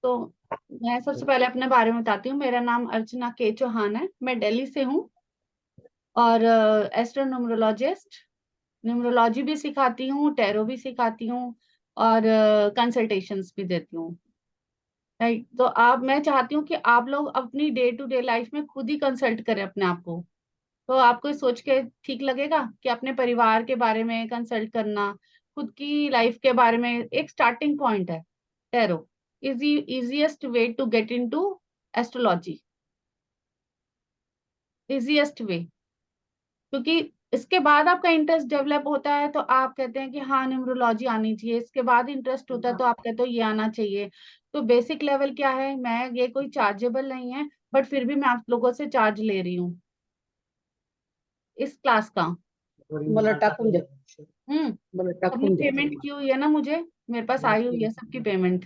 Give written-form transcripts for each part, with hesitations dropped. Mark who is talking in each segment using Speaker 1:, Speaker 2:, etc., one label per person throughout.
Speaker 1: तो मैं सबसे पहले अपने बारे में बताती हूँ। मेरा नाम अर्चना के चौहान है, मैं दिल्ली से हूँ और एस्ट्रोन्यूमरोलॉजिस्ट, न्यूमरोलॉजी भी सिखाती हूँ, टैरो भी सिखाती हूँ और कंसल्टेशंस भी देती हूँ। राइट, तो आप मैं चाहती हूँ कि आप लोग अपनी डे टू डे लाइफ में खुद ही कंसल्ट करें अपने आप को। तो आपको सोच के ठीक लगेगा कि अपने परिवार के बारे में कंसल्ट करना, खुद की लाइफ के बारे में एक स्टार्टिंग पॉइंट है tarot. Easiest way to get into astrology, easiest way. क्योंकि इसके बाद आपका इंटरेस्ट डेवलप होता है तो आप कहते हैं कि हाँ न्यूमरोलॉजी आनी चाहिए, इसके बाद इंटरेस्ट होता है तो आप कहते हो ये आना चाहिए। तो बेसिक लेवल क्या है, मैं ये कोई चार्जेबल नहीं है, बट फिर भी मैं आप लोगों से चार्ज ले रही हूँ इस क्लास का।
Speaker 2: मला टाकून द्या मला
Speaker 1: सबने
Speaker 2: टाकून द्या
Speaker 1: पेमेंट की हुई है ना, मुझे मेरे पास आई हुई है सबकी पेमेंट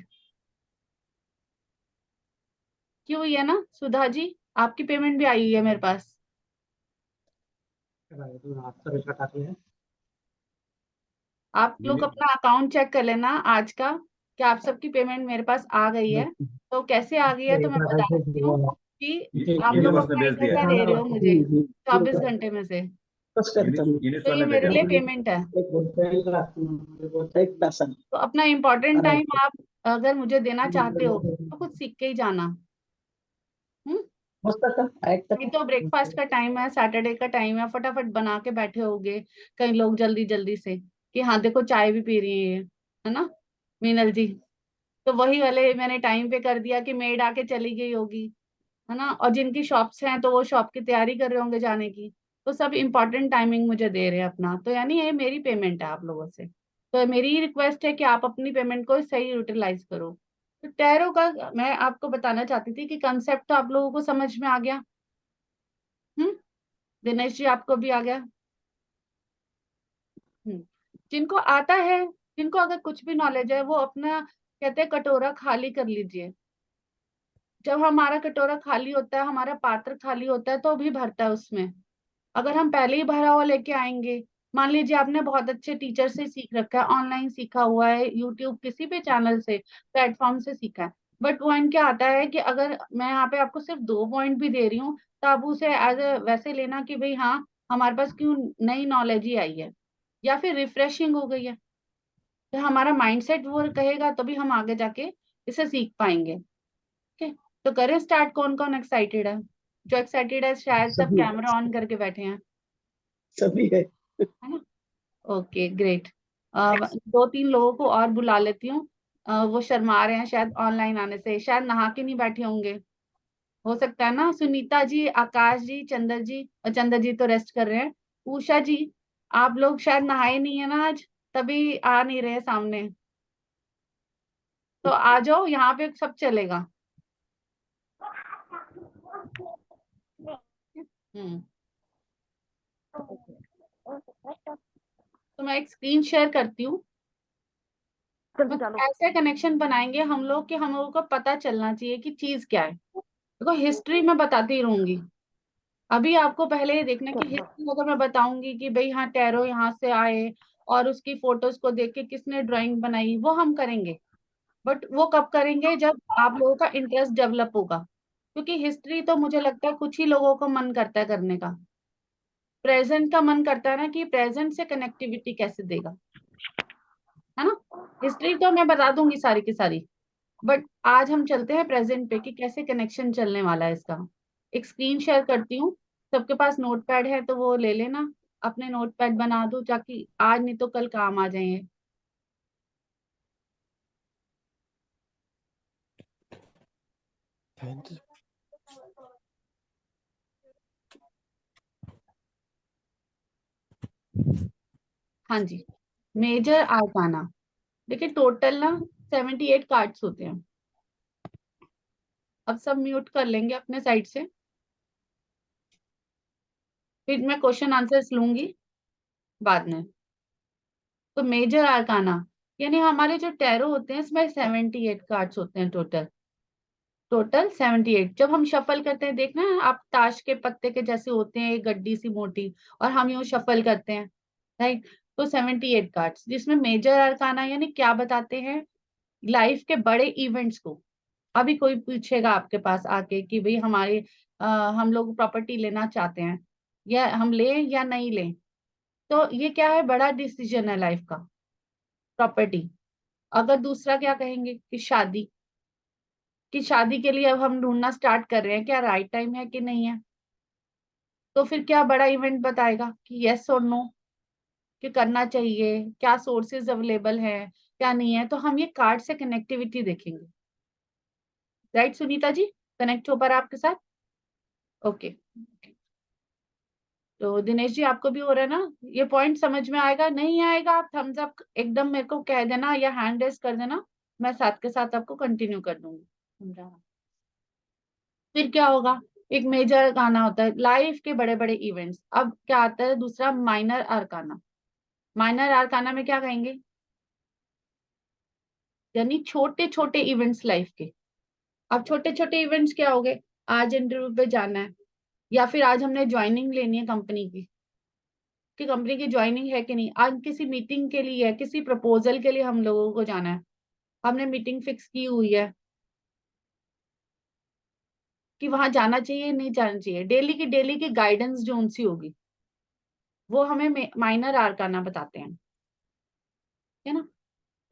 Speaker 1: की हुई है ना। सुधा जी, आपकी पेमेंट भी आई हुई है मेरे पास। आप लोग अपना अकाउंट चेक कर लेना आज का, कि आप सबकी पेमेंट मेरे पास आ गई है। तो कैसे आ गई है तो मैं बता देती हूँ कि आप लोग
Speaker 3: यूनिवर्स ने
Speaker 1: अपना
Speaker 3: भेज
Speaker 1: 1
Speaker 3: दिया
Speaker 1: घंटा
Speaker 3: है।
Speaker 1: दे रहे हो मुझे 24 घंटे में से,
Speaker 2: कसं करता मी
Speaker 1: तो ये
Speaker 3: ने
Speaker 1: मेरे
Speaker 3: भेजा
Speaker 1: लिए
Speaker 3: है।
Speaker 1: पेमेंट है।
Speaker 2: एक तासाने
Speaker 1: तो अपना इम्पोर्टेंट टाइम आप अगर मुझे देना चाहते हो तो कुछ सीख के ही जाना। हम्म
Speaker 2: मस्त का ऐकता
Speaker 1: नहीं तो ब्रेकफास्ट का टाइम है, सैटरडे का टाइम है, फटाफट बना के बैठे होगे कई लोग जल्दी जल्दी से कि हाँ देखो चाय भी पी रही है ये, है ना मीनल जी। तो वही वाले मैंने टाइम पे कर दिया कि मेड आके चली गई होगी, है ना। और जिनकी शॉप्स हैं तो वो शॉप की तैयारी कर रहे होंगे जाने की। तो सब इम्पोर्टेंट टाइमिंग मुझे दे रहे हैं अपना, तो यानी ये मेरी पेमेंट है आप लोगों से। तो मेरी रिक्वेस्ट है कि आप अपनी पेमेंट को सही यूटिलाइज करो। तो टैरो का मैं आपको बताना चाहती थी कि कंसेप्ट तो आप लोगों को समझ में आ गया। हम्म दिनेश जी, आपको भी आ गया। हम्म जिनको आता है, जिनको अगर कुछ भी नॉलेज है, वो अपना कहते हैं कटोरा खाली कर लीजिए। जब हमारा कटोरा खाली होता है, हमारा पात्र खाली होता है तो भी भरता है उसमें। अगर हम पहले ही भरा हुआ लेके आएंगे, मान लीजिए आपने बहुत अच्छे टीचर से सीख रखा है, ऑनलाइन सीखा हुआ है, यूट्यूब किसी भी चैनल से, प्लेटफॉर्म से सीखा है, बट पॉइंट क्या आता है कि अगर मैं यहाँ पे आपको सिर्फ 2 पॉइंट भी दे रही हूँ तो आप उसे एज ए वैसे लेना कि भाई हाँ हमारे पास क्यों नई नॉलेज ही आई है या फिर रिफ्रेशिंग हो गई है। तो हमारा माइंडसेट वो कहेगा तभी हम आगे जाके इसे सीख पाएंगे। ठीक है, तो करें स्टार्ट। कौन कौन एक्साइटेड है? जो एक्साइटेड है शायद सब
Speaker 2: सभी
Speaker 1: कैमरा ऑन करके बैठे हैं,
Speaker 2: सभी है
Speaker 1: है ना। Okay great. अब 2-3 लोगों को और बुला लेती हूँ। वो शर्मा रहे हैं शायद ऑनलाइन आने से, शायद नहा के नहीं बैठे होंगे, हो सकता है ना। सुनीता जी, आकाश जी, चंदर जी, चंदर जी तो रेस्ट कर रहे हैं। उषा जी, आप लोग शायद नहाए नहीं है ना आज, तभी आ नहीं रहे सामने। तो आ जाओ, यहाँ पे सब चलेगा। हम्म तो मैं एक स्क्रीन शेयर करती हूँ। मतलब ऐसे कनेक्शन बनाएंगे हम लोग कि हम लोगों को पता चलना चाहिए कि चीज क्या है। देखो हिस्ट्री मैं बताती ही रहूंगी, अभी आपको पहले ये देखना कि हिस्ट्री अगर मैं बताऊंगी कि भाई हाँ टैरो यहाँ से आए और उसकी फोटोज को देख के किसने ड्राइंग बनाई, वो हम करेंगे। बट वो कब करेंगे, जब आप लोगों का इंटरेस्ट डेवलप होगा। क्योंकि हिस्ट्री तो मुझे लगता है कुछ ही लोगों को मन करता है करने का। प्रेजेंट का मन करता है ना कि प्रेजेंट से कनेक्टिविटी कैसे देगा, है ना। हिस्ट्री तो मैं बता दूंगी सारी की सारी, बट आज हम चलते हैं प्रेजेंट पे कि कैसे कनेक्शन चलने वाला है इसका। एक स्क्रीन शेयर करती हूँ, सबके पास नोटपैड है तो वो ले लेना, अपने नोटपैड बना दो ताकि आज नहीं तो कल काम आ जाएंगे। हाँ जी, मेजर आर्काना। देखिए टोटल ना 78 कार्ड्स होते हैं। अब सब म्यूट कर लेंगे अपने साइड से, फिर मैं क्वेश्चन आंसर्स लूंगी बाद में। तो मेजर आर्काना यानी हमारे जो टैरो होते हैं इसमें 78 कार्ड्स होते हैं टोटल। टोटल 78। जब हम शफल करते हैं, देखना आप ताश के पत्ते के जैसे होते हैं, एक गड्डी सी मोटी, और हम यूं शफल करते हैं, राइट। तो 78 कार्ड्स जिसमें मेजर अरकाना यानी क्या बताते हैं, लाइफ के बड़े इवेंट्स को, अभी कोई पूछेगा आपके पास आके कि भाई हमारे हम लोग प्रॉपर्टी लेना चाहते हैं, या हम लें या नहीं लें, तो ये क्या है, बड़ा डिसीजन है लाइफ का, प्रॉपर्टी। अगर दूसरा क्या कहेंगे कि शादी, कि शादी के लिए अब हम ढूंढना स्टार्ट कर रहे हैं, क्या राइट टाइम है कि नहीं है, तो फिर क्या बड़ा इवेंट बताएगा कि यस और नो, कि करना चाहिए, क्या सोर्सेज अवेलेबल है, क्या नहीं है, तो हम ये कार्ड से कनेक्टिविटी देखेंगे। राइट सुनीता जी, कनेक्ट हो पा रहा है आपके साथ? ओके। तो दिनेश जी आपको भी हो रहा है ना ये पॉइंट? समझ में आएगा, नहीं आएगा आप थम्स अप एकदम मेरे को कह देना या हैंड रेस कर देना, मैं साथ के साथ आपको कंटिन्यू कर दूंगी। समझा? फिर क्या होगा, एक मेजर गाना होता है लाइफ के बड़े बड़े इवेंट्स। अब क्या आता है दूसरा, माइनर आर्काना। माइनर आर्काना में क्या कहेंगे, यानी छोटे छोटे इवेंट्स लाइफ के। अब छोटे छोटे इवेंट्स क्या हो गए, आज इंटरव्यू पे जाना है, या फिर आज हमने ज्वाइनिंग लेनी है कंपनी की, कि कंपनी की ज्वाइनिंग है कि नहीं, आज किसी मीटिंग के लिए, किसी प्रपोजल के लिए हम लोगों को जाना है, हमने मीटिंग फिक्स की हुई है कि वहां जाना चाहिए नहीं जाना चाहिए, डेली की गाइडेंस जो उनसी होगी वो हमें माइनर आर्काना बताते हैं, है ना।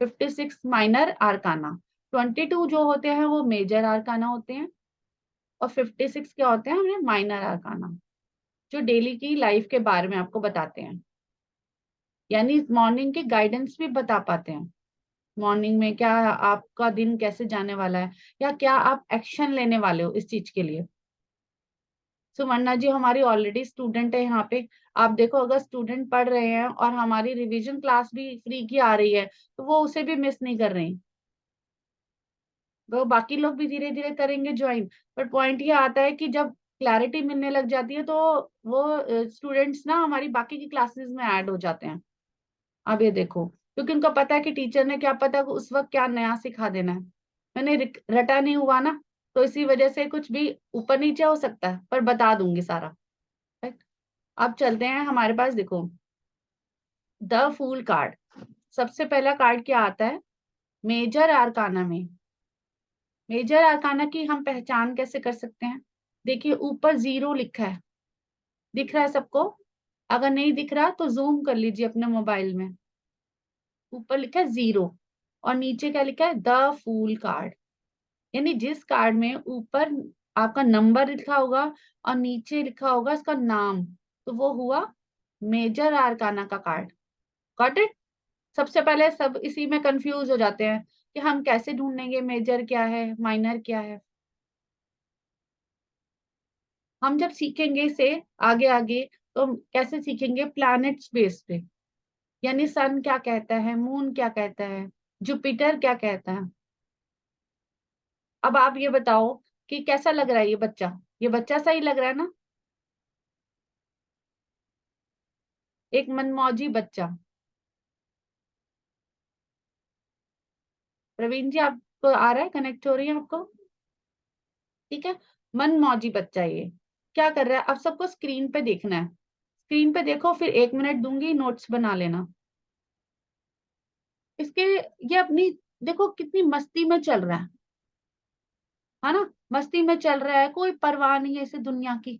Speaker 1: 56 माइनर आर्काना, 22 जो होते हैं वो मेजर आर्काना होते हैं, और 56 क्या होते हैं, हमें माइनर आर्काना, जो डेली की लाइफ के बारे में आपको बताते हैं, यानी मॉर्निंग के गाइडेंस भी बता पाते हैं। मॉर्निंग में क्या आपका दिन कैसे जाने वाला है, या क्या आप एक्शन लेने वाले हो इस चीज के लिए। सुमन्ना जी हमारी ऑलरेडी स्टूडेंट है यहाँ पे, आप देखो अगर स्टूडेंट पढ़ रहे हैं और हमारी रिवीजन क्लास भी फ्री की आ रही है, तो वो उसे भी मिस नहीं कर रही, वो बाकी लोग भी धीरे धीरे करेंगे ज्वाइन। पर पॉइंट ये आता है कि जब क्लैरिटी मिलने लग जाती है तो वो स्टूडेंट्स ना हमारी बाकी की क्लासेस में ऐड हो जाते हैं। अब ये देखो, क्योंकि उनको पता है कि टीचर ने क्या पता उस वक्त क्या नया सिखा देना है, मैंने रटा नहीं हुआ ना, तो इसी वजह से कुछ भी ऊपर नीचे हो सकता है, पर बता दूंगी सारा। राइट। अब चलते हैं हमारे पास, देखो द फूल कार्ड। सबसे पहला कार्ड क्या आता है, मेजर आर्काना में। मेजर आर्काना की हम पहचान कैसे कर सकते हैं, देखिए ऊपर 0 लिखा है, दिख रहा है सबको? अगर नहीं दिख रहा तो जूम कर लीजिए अपने मोबाइल में, ऊपर लिखा है 0, और नीचे क्या लिखा है, द फूल कार्ड। यानी जिस कार्ड में ऊपर आपका नंबर लिखा होगा और नीचे लिखा होगा इसका नाम, तो वो हुआ मेजर आर्काना का कार्ड। Got it? सबसे पहले सब इसी में कंफ्यूज हो जाते हैं कि हम कैसे ढूंढेंगे मेजर क्या है माइनर क्या है। हम जब सीखेंगे इसे आगे आगे, तो हम कैसे सीखेंगे, प्लैनेट्स बेस पे, यानी सन क्या कहता है, मून क्या कहता है, जुपिटर क्या कहता है। अब आप ये बताओ कि कैसा लग रहा है ये बच्चा सही लग रहा है ना, एक मनमौजी बच्चा। प्रवीण जी आपको आ रहा है, कनेक्ट हो रही है आपको? ठीक है, मनमौजी बच्चा ये क्या कर रहा है, अब सबको स्क्रीन पे देखना है, स्क्रीन पे देखो, फिर 1 मिनट दूंगी, नोट्स बना लेना इसके। ये अपनी देखो कितनी मस्ती में चल रहा है ना, मस्ती में चल रहा है, कोई परवाह नहीं है इसे दुनिया की।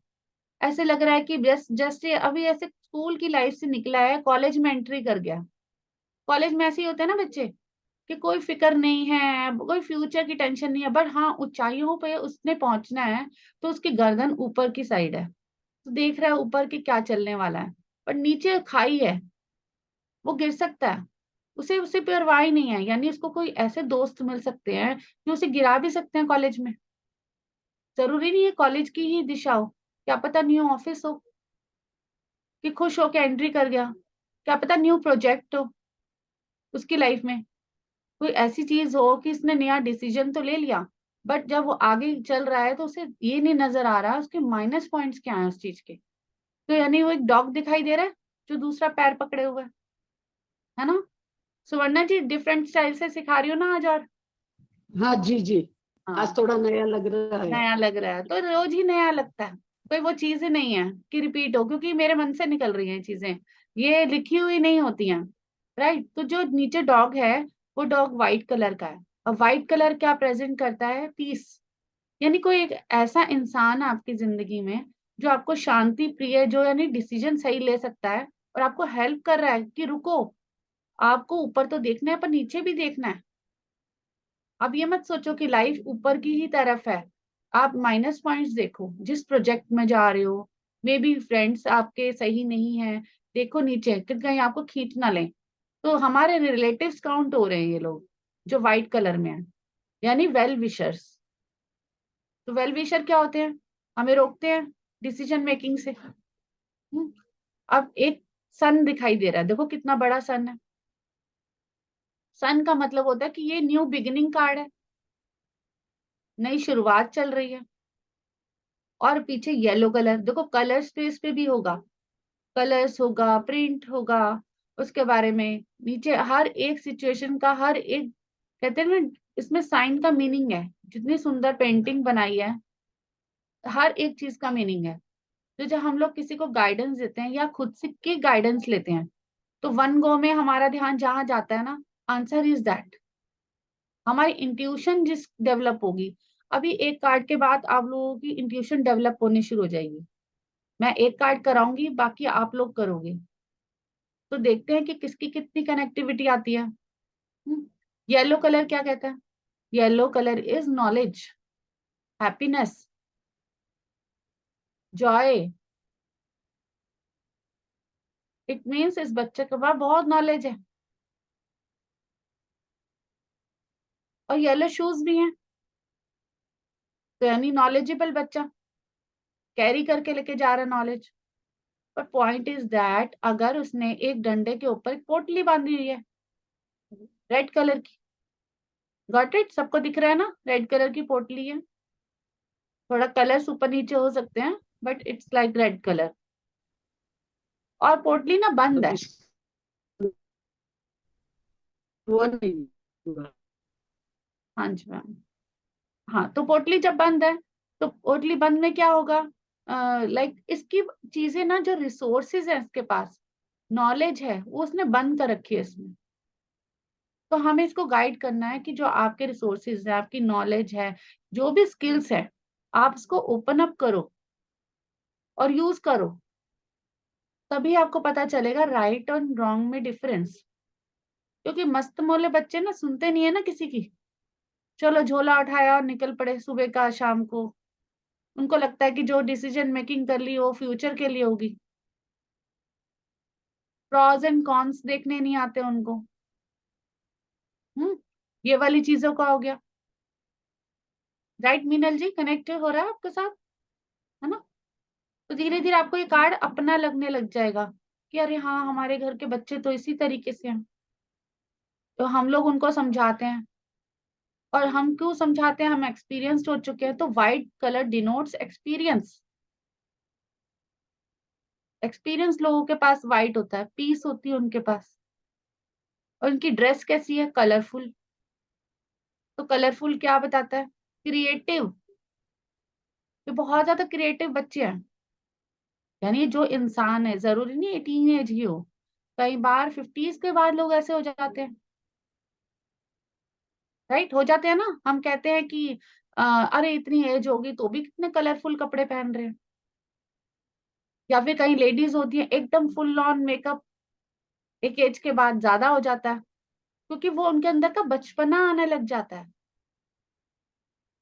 Speaker 1: ऐसे लग रहा है कि जस्ट जस्ट ये अभी ऐसे स्कूल की लाइफ से निकला है, कॉलेज में एंट्री कर गया। कॉलेज में ऐसे ही होते हैं ना बच्चे, कि कोई फिक्र नहीं है, कोई फ्यूचर की टेंशन नहीं है, बट हाँ ऊंचाइयों पे उसने पहुंचना है, तो उसकी गर्दन ऊपर की साइड है, तो देख रहा है ऊपर की क्या चलने वाला है, पर नीचे खाई है, वो गिर सकता है, उसे उसे परवाह ही नहीं है। यानी उसको कोई ऐसे दोस्त मिल सकते हैं जो उसे गिरा भी सकते हैं कॉलेज में। जरूरी नहीं है कॉलेज की ही दिशा हो, क्या पता न्यू ऑफिस हो कि खुश होकर एंट्री कर गया, क्या पता न्यू प्रोजेक्ट हो उसकी लाइफ में, कोई ऐसी चीज हो कि इसने नया डिसीजन तो ले लिया, बट जब वो आगे चल रहा है तो उसे ये नहीं नजर आ रहा उसके माइनस पॉइंट्स क्या है उस चीज के। तो यानी वो एक डॉग दिखाई दे रहा है जो दूसरा पैर पकड़े हुए है ना। सुवर्णा जी डिफरेंट स्टाइल से सिखा रही हो ना आज, और
Speaker 2: हाँ जी जी,
Speaker 1: हाँ
Speaker 2: आज थोड़ा नया लग रहा है।
Speaker 1: नया लग रहा है, तो रोज ही नया लगता है, कोई वो चीजें नहीं है कि रिपीट हो, क्योंकि मेरे मन से निकल रही हैं चीजें, ये लिखी हुई नहीं होती हैं। राइट, तो जो नीचे डॉग है वो डॉग व्हाइट कलर का है, और व्हाइट कलर क्या प्रेजेंट करता है? पीस। यानी कोई एक ऐसा इंसान है आपकी जिंदगी में जो आपको शांति प्रिय, जो यानी डिसीजन सही ले सकता है और आपको हेल्प कर रहा है कि रुको, आपको ऊपर तो देखना है पर नीचे भी देखना है। अब ये मत सोचो कि लाइफ ऊपर की ही तरफ है। आप माइनस पॉइंट्स देखो जिस प्रोजेक्ट में जा रहे हो। मे बी फ्रेंड्स आपके सही नहीं है, देखो नीचे कि कहीं आपको खींच ना लें। तो हमारे रिलेटिव्स काउंट हो रहे हैं ये लोग जो व्हाइट कलर में है, यानी वेल विशर्स। तो वेल विशर क्या होते हैं? हमें रोकते हैं डिसीजन मेकिंग से। अब एक सन दिखाई दे रहा है, देखो कितना बड़ा सन है। सन का मतलब होता है कि ये न्यू बिगिनिंग कार्ड है, नई शुरुआत चल रही है। और पीछे येलो कलर, देखो कलर स्पेस पे भी होगा, कलर्स होगा, प्रिंट होगा, उसके बारे में नीचे हर एक सिचुएशन का, हर एक, कहते हैं ना, इसमें साइन का मीनिंग है। जितनी सुंदर पेंटिंग बनाई है, हर एक चीज का मीनिंग है। तो जब हम लोग किसी को गाइडेंस देते हैं या खुद से की गाइडेंस लेते हैं, तो वन गो में हमारा ध्यान जहां जाता है ना, आंसर इज दैट। हमारी इंट्यूशन जिस डेवलप होगी, अभी एक कार्ड के बाद आप लोगों की इंट्यूशन डेवलप होनी शुरू हो जाएगी। मैं एक कार्ड कराऊंगी, बाकी आप लोग करोगे, तो देखते हैं कि किसकी कितनी कनेक्टिविटी आती है। येलो कलर क्या कहता है? Yellow colour is knowledge, happiness, Joy. It means इस बच्चे के पास बहुत नॉलेज है और येलो शूज भी हैं, तो यानी नॉलेजेबल बच्चा, कैरी करके लेके जा रहा है नॉलेज। पर पॉइंट इज दैट अगर उसने एक डंडे के ऊपर एक पोटली बांधी हुई है रेड कलर की, गॉट इट? सबको दिख रहा है ना, रेड कलर की पोटली है। थोड़ा कलर्स ऊपर नीचे हो सकते हैं, but it's like red colour. और पोटली ना बंद है।
Speaker 2: वो नहीं हुआ।
Speaker 1: हाँ जी मैम। हाँ, तो पोटली जब बंद है, तो पोटली बंद में क्या होगा? लाइक इसकी चीजें ना, जो रिसोर्सेज है इसके पास, नॉलेज है, वो उसने बंद कर रखी है इसमें। तो हमें इसको गाइड करना है कि जो आपके रिसोर्सेज है, आपकी नॉलेज है, जो भी स्किल्स है, आप इसको ओपन अप करो और यूज करो। तभी आपको पता चलेगा राइट और रॉन्ग में डिफरेंस। क्योंकि मस्त मोले बच्चे ना सुनते नहीं है ना किसी की। चलो झोला उठाया और निकल पड़े सुबह का शाम को। उनको लगता है कि जो डिसीजन मेकिंग कर ली वो फ्यूचर के लिए होगी। प्रॉज एंड कॉन्स देखने नहीं आते उनको। हम्म, ये वाली चीजों का हो गया। राइट मीनल जी, कनेक्ट हो रहा है आपके साथ, है ना? तो धीरे धीरे आपको ये कार्ड अपना लगने लग जाएगा कि अरे हाँ, हमारे घर के बच्चे तो इसी तरीके से हैं, तो हम लोग उनको समझाते हैं। और हम क्यों समझाते हैं? हम एक्सपीरियंस्ड हो चुके हैं। तो white colour denotes experience. Experience लोगों के पास व्हाइट होता है, पीस होती है उनके पास। और उनकी ड्रेस कैसी है? कलरफुल। तो कलरफुल क्या बताता है? क्रिएटिव। ये बहुत ज्यादा क्रिएटिव बच्चे हैं। यानी जो इंसान है, जरूरी नहीं टीन एज ही हो, कई बार फिफ्टीज के बाद लोग ऐसे हो जाते हैं। राइट, हो जाते हैं ना। हम कहते हैं कि अरे इतनी एज होगी तो भी कितने कलरफुल कपड़े पहन रहे हैं। या फिर कहीं लेडीज होती है एकदम फुल ऑन मेकअप, एक एज के बाद ज्यादा हो जाता है, क्योंकि वो उनके अंदर का बचपना आने लग जाता है।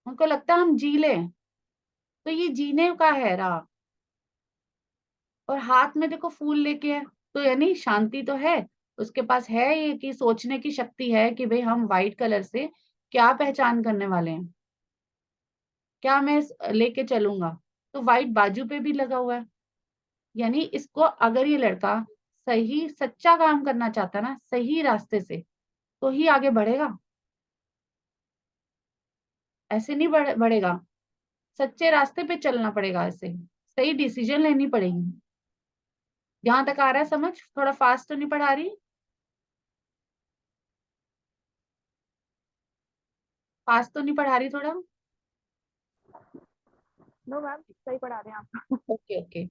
Speaker 1: उनको लगता है हम जी लें। तो ये जीने का है रहा। और हाथ में देखो फूल लेके है, तो यानी शांति तो है। उसके पास है ये कि सोचने की शक्ति है कि भाई हम व्हाइट कलर से क्या पहचान करने वाले हैं, क्या मैं लेके चलूंगा। तो व्हाइट बाजू पे भी लगा हुआ है। यानी इसको, अगर ये लड़का सही सच्चा काम करना चाहता है ना, सही रास्ते से, तो ही आगे बढ़ेगा। ऐसे नहीं बढ़ेगा। सच्चे रास्ते पे चलना पड़ेगा, ऐसे सही डिसीजन लेनी पड़ेगी। यहाँ तक आ रहा है समझ? थोड़ा फास्ट तो नहीं पढ़ा रही? फास्ट तो नहीं पढ़ा रही थोड़ा?
Speaker 3: नो मैम, सही पढ़ा रहे हैं आप।
Speaker 1: Okay okay.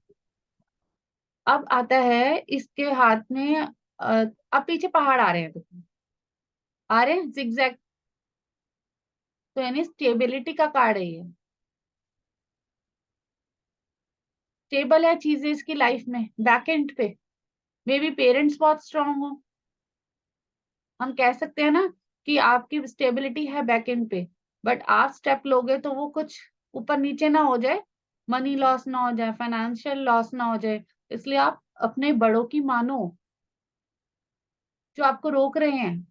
Speaker 1: अब आता है इसके हाथ में अब पीछे पहाड़ आ रहे हैं, देखो, आ रहे हैं जिगजैग। तो यानी स्टेबिलिटी का कार्ड है ये। स्टेबल है चीजें इसकी लाइफ में, बैक एंड पे मे बी पेरेंट्स बहुत स्ट्रांग हो, हम कह सकते हैं ना कि आपकी स्टेबिलिटी है बैक एंड पे, बट आप स्टेप लोगे तो वो कुछ ऊपर नीचे ना हो जाए, मनी लॉस ना हो जाए, फाइनेंशियल लॉस ना हो जाए, इसलिए आप अपने बड़ों की मानो जो आपको रोक रहे हैं।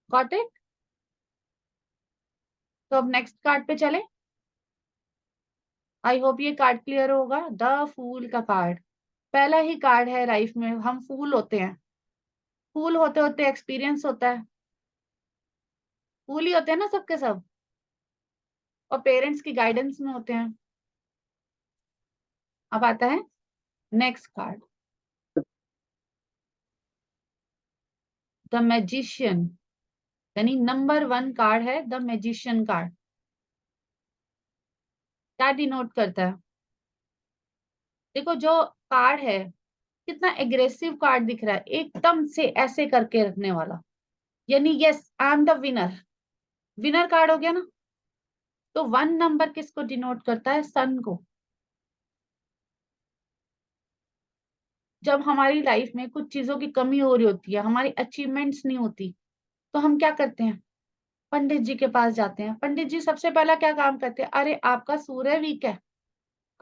Speaker 1: Got it? तो अब नेक्स्ट कार्ड पे चले। आई होप ये कार्ड क्लियर होगा। द फूल का कार्ड पहला ही कार्ड है। लाइफ में हम फूल होते हैं, फूल होते होते एक्सपीरियंस होता है, फूल ही होते हैं ना सबके सब, और पेरेंट्स की गाइडेंस में होते हैं। अब आता है नेक्स्ट कार्ड, द मैजिशियन, यानी नंबर 1 कार्ड है द मैजिशियन कार्ड। क्या डिनोट करता है? देखो जो कार्ड है, कितना एग्रेसिव कार्ड दिख रहा है, एकदम से ऐसे करके रखने वाला, यानी yes I am the winner, winner card हो गया ना। तो 1 नंबर किसको डिनोट करता है? सन को। जब हमारी लाइफ में कुछ चीजों की कमी हो रही होती है, हमारी अचीवमेंट्स नहीं होती, तो हम क्या करते हैं? पंडित जी के पास जाते हैं। पंडित जी सबसे पहला क्या काम करते हैं? अरे आपका सूर्य वीक है,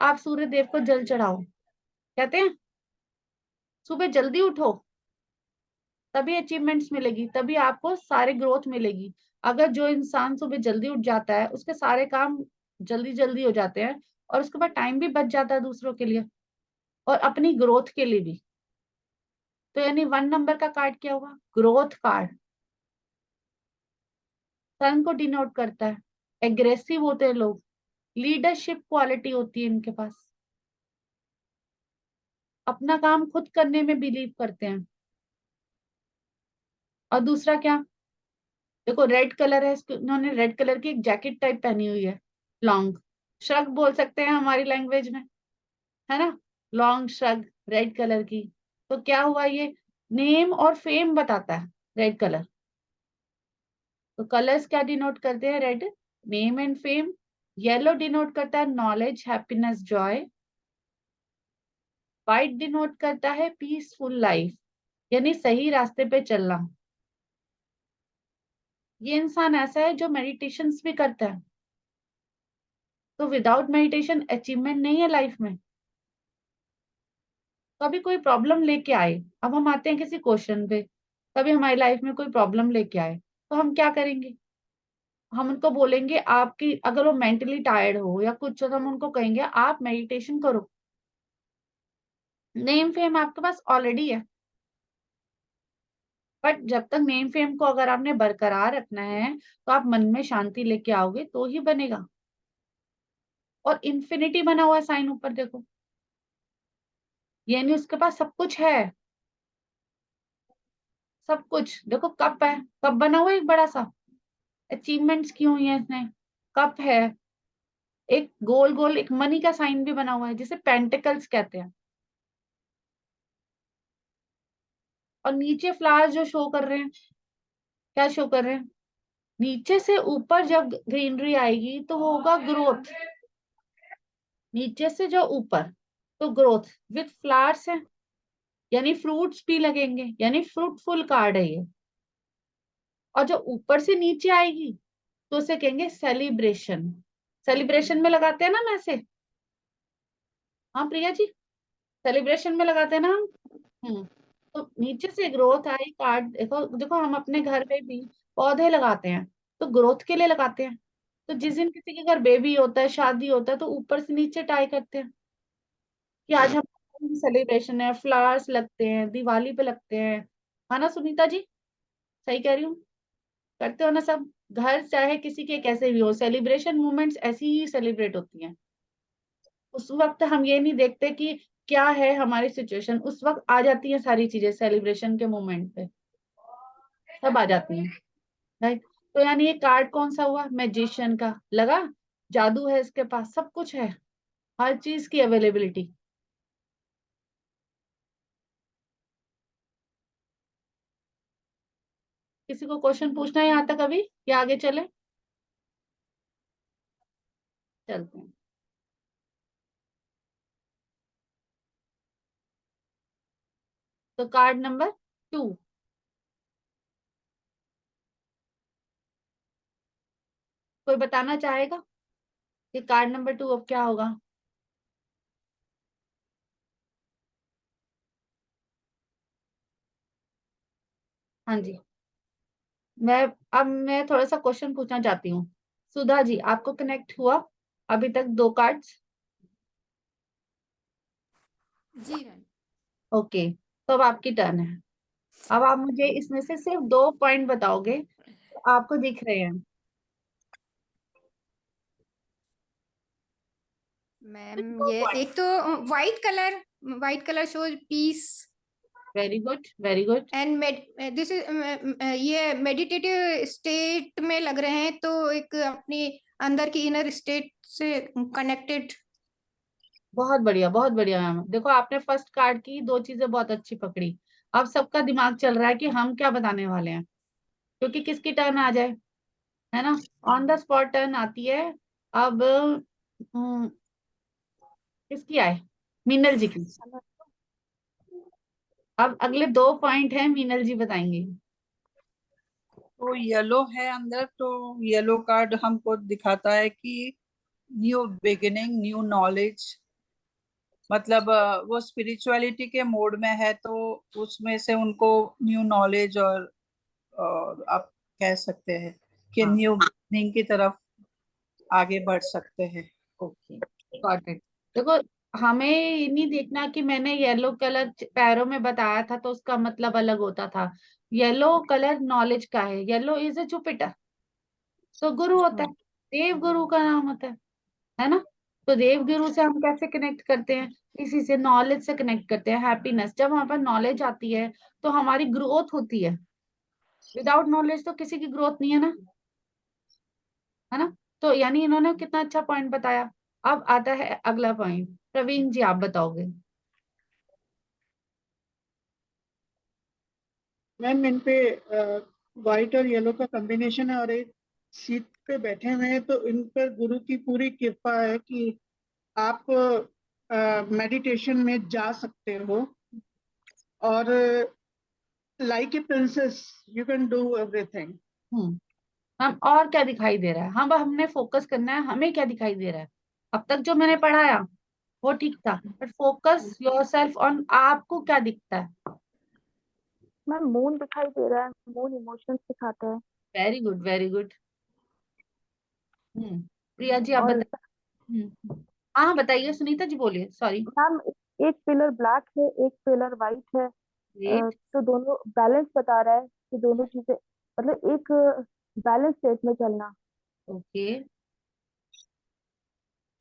Speaker 1: आप सूर्य देव को जल चढ़ाओ। कहते हैं सुबह जल्दी उठो, तभी अचीवमेंट्स मिलेगी, तभी आपको सारे ग्रोथ मिलेगी। अगर जो इंसान सुबह जल्दी उठ जाता है, उसके सारे काम जल्दी जल्दी हो जाते हैं, और उसके बाद टाइम भी बच जाता है दूसरों के लिए और अपनी ग्रोथ के लिए भी। तो यानी 1 नंबर का कार्ड क्या हुआ? Growth card. सन को डिनोट करता है, एग्रेसिव होते हैं लोग, लीडरशिप क्वालिटी होती है इनके पास, अपना काम खुद करने में बिलीव करते हैं। और दूसरा क्या? देखो रेड कलर है, इन्होंने रेड कलर की एक जैकेट टाइप पहनी हुई है, लॉन्ग श्रग बोल सकते हैं हमारी लैंग्वेज में, है ना? लॉन्ग श्रग रेड कलर की। तो क्या हुआ ये? नेम और फेम बताता है रेड कलर। तो कलर्स क्या डिनोट करते हैं? Red name and fame, yellow denote करता है knowledge happiness Joy, white denote करता है पीसफुल लाइफ, यानी सही रास्ते पे चलना। ये इंसान ऐसा है जो मेडिटेशंस भी करता है। तो विदाउट मेडिटेशन अचीवमेंट नहीं है लाइफ में। कभी कोई प्रॉब्लम लेके आए, अब हम आते हैं किसी क्वेश्चन पे, कभी हमारी लाइफ में कोई प्रॉब्लम लेके आए, तो हम क्या करेंगे? हम उनको बोलेंगे आपकी, अगर वो मेंटली टायर्ड हो या कुछ हो, तो हम उनको कहेंगे आप मेडिटेशन करो। नेम फेम आपके पास ऑलरेडी है, बट जब तक नेम फेम को अगर आपने बरकरार रखना है, तो आप मन में शांति लेके आओगे तो ही बनेगा। और इन्फिनिटी बना हुआ साइन ऊपर देखो, यानी उसके पास सब कुछ है, सब कुछ। देखो कप है, कप बना हुआ है एक बड़ा सा, अचीवमेंट्स की हुई है इसने, कप है, एक गोल गोल एक मनी का साइन भी बना हुआ है जिसे पेंटिकल्स कहते हैं, और नीचे फ्लावर्स जो शो कर रहे हैं, क्या शो कर रहे हैं? नीचे से ऊपर जब ग्रीनरी आएगी तो वो होगा ग्रोथ, नीचे से जो ऊपर, तो ग्रोथ विथ फ्लावर्स है, यानी फ्रूट्स भी लगेंगे, यानी फ्रूटफुल कार्ड है ये। और जो ऊपर से नीचे आएगी तो उसे कहेंगे सेलिब्रेशन। सेलिब्रेशन में लगाते हैं ना हम ऐसे, हाँ प्रिया जी, सेलिब्रेशन में लगाते हैं ना हम। हम्म। तो नीचे से ग्रोथ आई कार्ड, देखो देखो हम अपने घर पे भी पौधे लगाते हैं, तो ग्रोथ के लिए लगाते हैं। तो जिस दिन किसी के घर बेबी होता है, शादी होता है, तो ऊपर से नीचे टाई करते हैं कि आज हम सेलिब्रेशन है, फ्लावर्स लगते हैं, दिवाली पे लगते हैं, है ना सुनीता जी? सही कह रही हूँ? करते हो ना सब? घर चाहे किसी के कैसे भी हो, सेलिब्रेशन मोमेंट्स ऐसी ही सेलिब्रेट होती हैं। उस वक्त हम ये नहीं देखते कि क्या है हमारी सिचुएशन, उस वक्त आ जाती है सारी चीजें सेलिब्रेशन के मोमेंट पे, सब आ जाती हैं, राइट? तो यानी ये कार्ड कौन सा हुआ? मैजिशियन का। लगा जादू है इसके पास, सब कुछ है, हर चीज की अवेलेबिलिटी। किसी को क्वेश्चन पूछना है यहाँ तक अभी, या आगे चले? चलते हैं। तो कार्ड नंबर 2, कोई बताना चाहेगा कि कार्ड नंबर 2 अब क्या होगा? हाँ जी, मैं अब मैं थोड़ा सा क्वेश्चन पूछना चाहती हूँ। सुधा जी, आपको कनेक्ट हुआ अभी तक 2 कार्ड्स?
Speaker 4: जी मैम।
Speaker 1: ओके, तो अब आपकी टर्न है। अब आप मुझे इसमें से सिर्फ 2 पॉइंट बताओगे तो आपको दिख रहे हैं।
Speaker 4: मैम ये एक तो white colour shows peace
Speaker 1: very good, very good.
Speaker 4: And this is ये मेडिटेटिव स्टेट में लग रहे हैं, तो एक अपनी अंदर की इनर स्टेट से कनेक्टेड।
Speaker 1: बहुत बढ़िया, बहुत बढ़िया मैम। देखो, आपने फर्स्ट कार्ड की 2 चीजें बहुत अच्छी पकड़ी। अब सबका दिमाग चल रहा है कि हम क्या बताने वाले हैं, क्योंकि किसकी टर्न आ जाए, है ना? ऑन द स्पॉट टर्न आती है। अब किसकी आए? मीनल जी की। अब अगले 2 पॉइंट हैं, मीनल जी बताएंगे।
Speaker 2: तो येलो है अंदर, तो येलो कार्ड हमको दिखाता है कि न्यू बिगिनिंग, न्यू नॉलेज। मतलब वो स्पिरिचुअलिटी के मोड में है, तो उसमें से उनको न्यू नॉलेज और आप कह सकते हैं कि
Speaker 1: हाँ,
Speaker 2: न्यू बिगिनिंग की तरफ आगे बढ़ सकते हैं।
Speaker 1: Okay, got it. देखो, हमें ये नहीं देखना कि मैंने येलो कलर पैरों में बताया था तो उसका मतलब अलग होता था। येलो कलर नॉलेज का है। येलो इज ए जुपिटर, तो गुरु होता है, देव गुरु का नाम होता है ना? तो देव गुरु से हम कैसे कनेक्ट करते हैं? इसी से, नॉलेज से कनेक्ट करते हैं। हैप्पीनेस, जब हमारे पास नॉलेज आती है तो हमारी ग्रोथ होती है। विदाउट नॉलेज तो किसी की ग्रोथ नहीं है ना, है ना? तो यानी इन्होंने कितना अच्छा पॉइंट बताया। अब आता है अगला पॉइंट, प्रवीण जी आप बताओगे।
Speaker 5: मैम इन पे व्हाइट और येलो का कॉम्बिनेशन है और एक सीट पे बैठे हुए हैं, तो इन पर गुरु की पूरी कृपा है कि आप मेडिटेशन में जा सकते हो और like a princess you can do everything.
Speaker 1: हम्म हम और क्या दिखाई दे रहा है? हम हमने फोकस करना है, हमें क्या दिखाई दे रहा है? अब तक जो मैंने पढ़ाया वो ठीक था, बट फोकस योरसेल्फ ऑन, आपको क्या दिखता है?
Speaker 3: मैम मून दिखाई दे रहा है, मून इमोशंस दिखाता है।
Speaker 1: Very good, very good. Priya ji आप
Speaker 3: और
Speaker 1: बताइए। हाँ बताइए, सुनीता जी बोलिए, सॉरी।
Speaker 3: मैम एक पिलर ब्लैक है, एक पिलर वाइट है।
Speaker 1: ग्रेट।
Speaker 3: तो दोनों बैलेंस बता रहा है कि दोनों चीजें, मतलब एक बैलेंस स्टेट में चलना।
Speaker 1: ओके,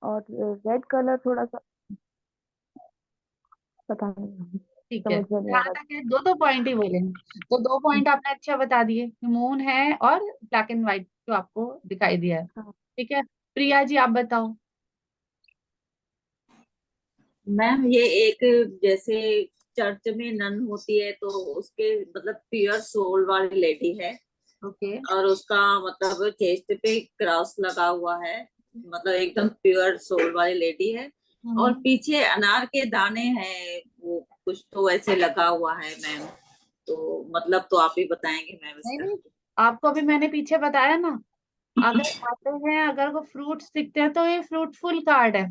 Speaker 3: और रेड कलर थोड़ा सा पता नहीं,
Speaker 1: ठीक है।
Speaker 3: समझ में नहीं आ
Speaker 1: यहाँ
Speaker 3: रहा।
Speaker 1: तक है, 2 पॉइंट ही बोले हैं, तो 2 पॉइंट आपने अच्छा बता दिए कि मून है और ब्लैक एंड व्हाइट जो आपको दिखाई दिया है।
Speaker 3: हाँ।
Speaker 1: ठीक है, प्रिया जी आप बताओ।
Speaker 6: मैम ये एक, जैसे चर्च में नन होती है तो उसके मतलब प्योर सोल वाली लेडी है,
Speaker 1: ओके।
Speaker 6: और उसका मतलब चेस्ट पे क्रॉस लगा हुआ है, मतलब एकदम प्योर सोल वाली लेडी है। और
Speaker 1: हम्म।
Speaker 6: पीछे अनार के दाने हैं, वो कुछ तो ऐसे लगा हुआ है मैम। तो मतलब तो आप ही बताएंगे मैम
Speaker 1: नहीं
Speaker 6: इसका।
Speaker 1: नहीं, आपको अभी मैंने पीछे बताया ना, अगर आते हैं, अगर को फ्रूट्स दिखते हैं तो ये फ्रूटफुल कार्ड है।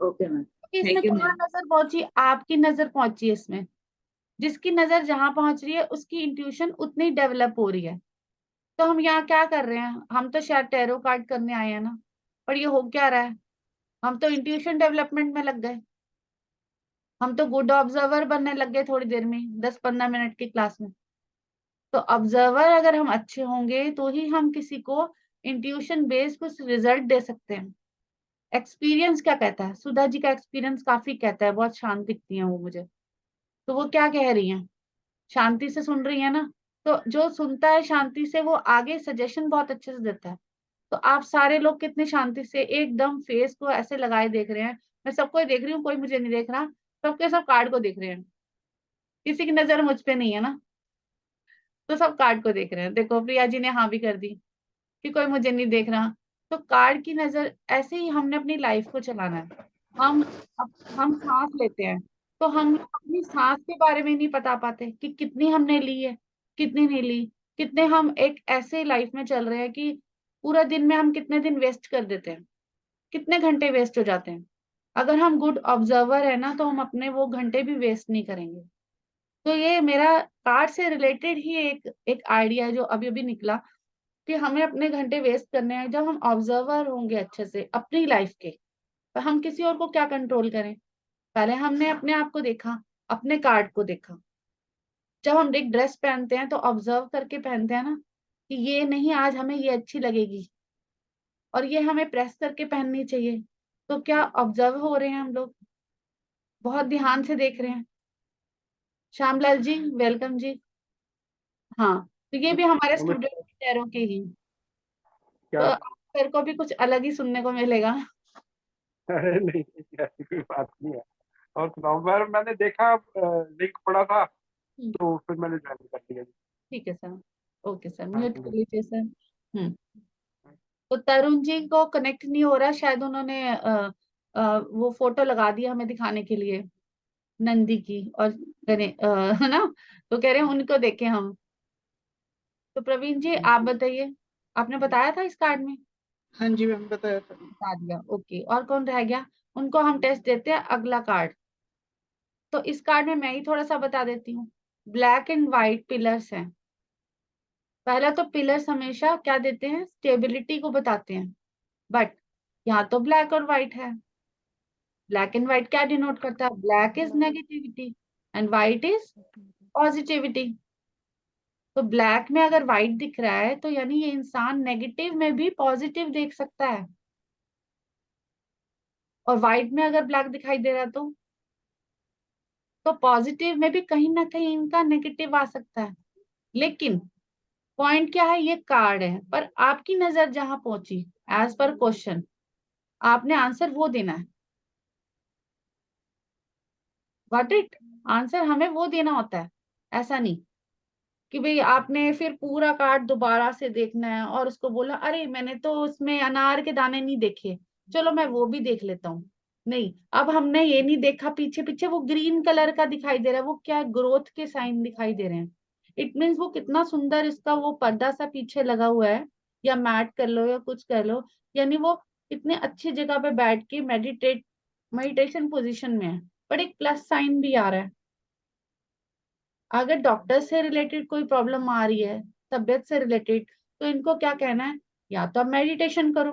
Speaker 6: Okay ma'am.
Speaker 1: कि इसमें
Speaker 6: थैंक यू
Speaker 1: कहाँ
Speaker 6: मैम।
Speaker 1: नजर पहुंची? आपकी नजर पहुंची है इसमें। जिसकी नजर जहां पहुंच रही है उसकी इंट्यूशन उतनी डेवलप हो रही है। तो हम यहाँ क्या कर रहे हैं? हम तो शायद टैरो कार्ड करने आए हैं ना, पर ये हो क्या रहा है? हम तो इंट्यूशन डेवलपमेंट में लग गए। हम तो गुड ऑब्जर्वर बनने लग गए थोड़ी देर में, 10-15 मिनट की क्लास में। तो ऑब्जर्वर अगर हम अच्छे होंगे तो ही हम किसी को इंट्यूशन बेस्ड कुछ रिजल्ट दे सकते हैं। एक्सपीरियंस क्या कहता है? सुधा जी का एक्सपीरियंस काफी कहता है, बहुत शांत दिखती है वो मुझे। तो वो क्या कह रही हैं? शांति से सुन रही है ना? तो जो सुनता है शांति से वो आगे सजेशन बहुत अच्छे से देता है। तो आप सारे लोग कितनी शांति से एकदम फेस को ऐसे लगाए देख रहे हैं। मैं सबको ही देख रही हूँ, कोई मुझे नहीं देख रहा। सबके सब कार्ड को देख रहे हैं, किसी की नजर मुझ पे नहीं है ना। तो सब कार्ड को देख रहे हैं। देखो प्रिया जी ने हाँ भी कर दी कि कोई मुझे नहीं देख रहा। तो कार्ड की नजर, ऐसे ही हमने अपनी लाइफ को चलाना है। हम हम सांस लेते हैं तो हम लोग अपनी सांस के बारे में नहीं बता पाते कि कितनी हमने ली है, कितनी नहीं ली। कितने हम एक ऐसे लाइफ में चल रहे हैं कि पूरा दिन में हम कितने दिन वेस्ट कर देते हैं, कितने घंटे वेस्ट हो जाते हैं। अगर हम गुड ऑब्जर्वर है ना, तो हम अपने वो घंटे भी वेस्ट नहीं करेंगे। तो ये मेरा कार्ड से रिलेटेड ही एक एक आइडिया है जो अभी अभी निकला, कि हमें अपने घंटे वेस्ट करने हैं। जब हम ऑब्जर्वर होंगे अच्छे से अपनी लाइफ के, तो हम किसी और को क्या कंट्रोल करें। पहले हमने अपने आप को देखा, अपने कार्ड को देखा। जब हम एक ड्रेस पहनते हैं तो ऑब्जर्व करके पहनते हैं ना, कि ये नहीं, आज हमें ये अच्छी लगेगी और ये हमें प्रेस करके पहननी चाहिए। तो क्या ऑब्जर्व हो रहे हैं हम लोग, बहुत ध्यान से देख रहे हैं। श्यामलाल जी वेलकम जी। हाँ, तो ये भी हमारे स्टूडेंट टीचरों के ही।
Speaker 7: क्या?
Speaker 1: तो सर को भी कुछ अलग ही सुनने को मिलेगा।
Speaker 7: अरे नहीं, ऐसी कोई बात नहीं है। और सुनाओ। मैंने देखा, लिंक पड़ा था तो फिर मैंने ज्वाइन कर लिया।
Speaker 1: ठीक है सर, ओके सर,
Speaker 7: हाँ
Speaker 1: म्यूट
Speaker 7: ठीक
Speaker 1: कर
Speaker 7: है।
Speaker 1: लीजिए सर। तो तरुण जी को कनेक्ट नहीं हो रहा, शायद उन्होंने वो फोटो लगा दिया हमें दिखाने के लिए, नंदी की और है ना, तो कह रहे हैं उनको देखें हम। तो प्रवीण जी आप बताइए, आपने बताया था इस कार्ड में?
Speaker 5: हाँ जी मैम, बताया था।
Speaker 1: बता दिया, ओके। और कौन रह गया? उनको हम टेस्ट देते हैं अगला कार्ड। तो इस कार्ड में मैं ही थोड़ा सा बता देती हूँ। ब्लैक एंड व्हाइट पिलर्स हैं। पहला तो पिलर्स हमेशा क्या देते हैं, स्टेबिलिटी को बताते हैं। बट यहाँ तो ब्लैक और व्हाइट है। ब्लैक एंड व्हाइट क्या डिनोट करता है? Black is negativity and white is positivity. तो ब्लैक में अगर व्हाइट दिख रहा है तो यानी ये इंसान नेगेटिव में भी पॉजिटिव देख सकता है, और व्हाइट में अगर ब्लैक दिखाई दे रहा है तो पॉजिटिव में भी कहीं ना कहीं इनका नेगेटिव आ सकता है। लेकिन पॉइंट क्या है, ये कार्ड है, पर आपकी नजर जहां पहुंची, एज पर क्वेश्चन आपने आंसर वो देना है। Got it? आंसर हमें वो देना होता है। ऐसा नहीं कि भाई आपने फिर पूरा कार्ड दोबारा से देखना है और उसको बोला अरे मैंने तो उसमें अनार के दाने नहीं देखे, चलो मैं वो भी देख लेता हूँ। नहीं, अब हमने ये नहीं देखा, पीछे पीछे वो ग्रीन कलर का दिखाई दे रहा है, वो क्या ग्रोथ के साइन दिखाई दे रहे हैं। इट मीन्स वो कितना सुंदर इसका वो पर्दा सा पीछे लगा हुआ है, या मैट कर लो या कुछ कर लो, यानी वो इतने अच्छी जगह पे बैठ के मेडिटेशन पोजिशन में है। पर एक प्लस साइन भी आ रहा है। अगर डॉक्टर से रिलेटेड कोई प्रॉब्लम आ रही है, तबियत से रिलेटेड, तो इनको क्या कहना है, या तो आप मेडिटेशन करो,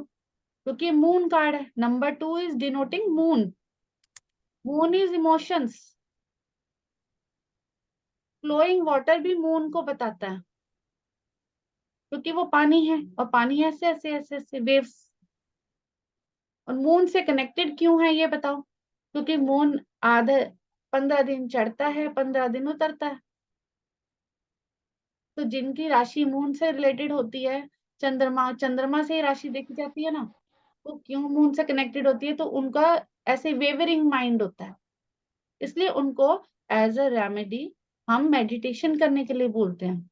Speaker 1: क्योंकि मून कार्ड है। Number 2 is denoting moon. Moon is emotions. Flowing water भी मून को बताता है, क्योंकि वो पानी है और पानी ऐसे ऐसे ऐसे ऐसे वेव्स। और मून से कनेक्टेड क्यों है ये बताओ? क्योंकि मून आधे 15 दिन चढ़ता है, 15 दिन उतरता है। तो जिनकी राशि मून से रिलेटेड होती है, चंद्रमा, चंद्रमा से ही राशि देखी जाती है ना, तो क्यों मून से कनेक्टेड होती है, तो उनका ऐसे वेवरिंग माइंड होता है। इसलिए उनको एज अ रेमेडी हम मेडिटेशन करने के लिए बोलते हैं,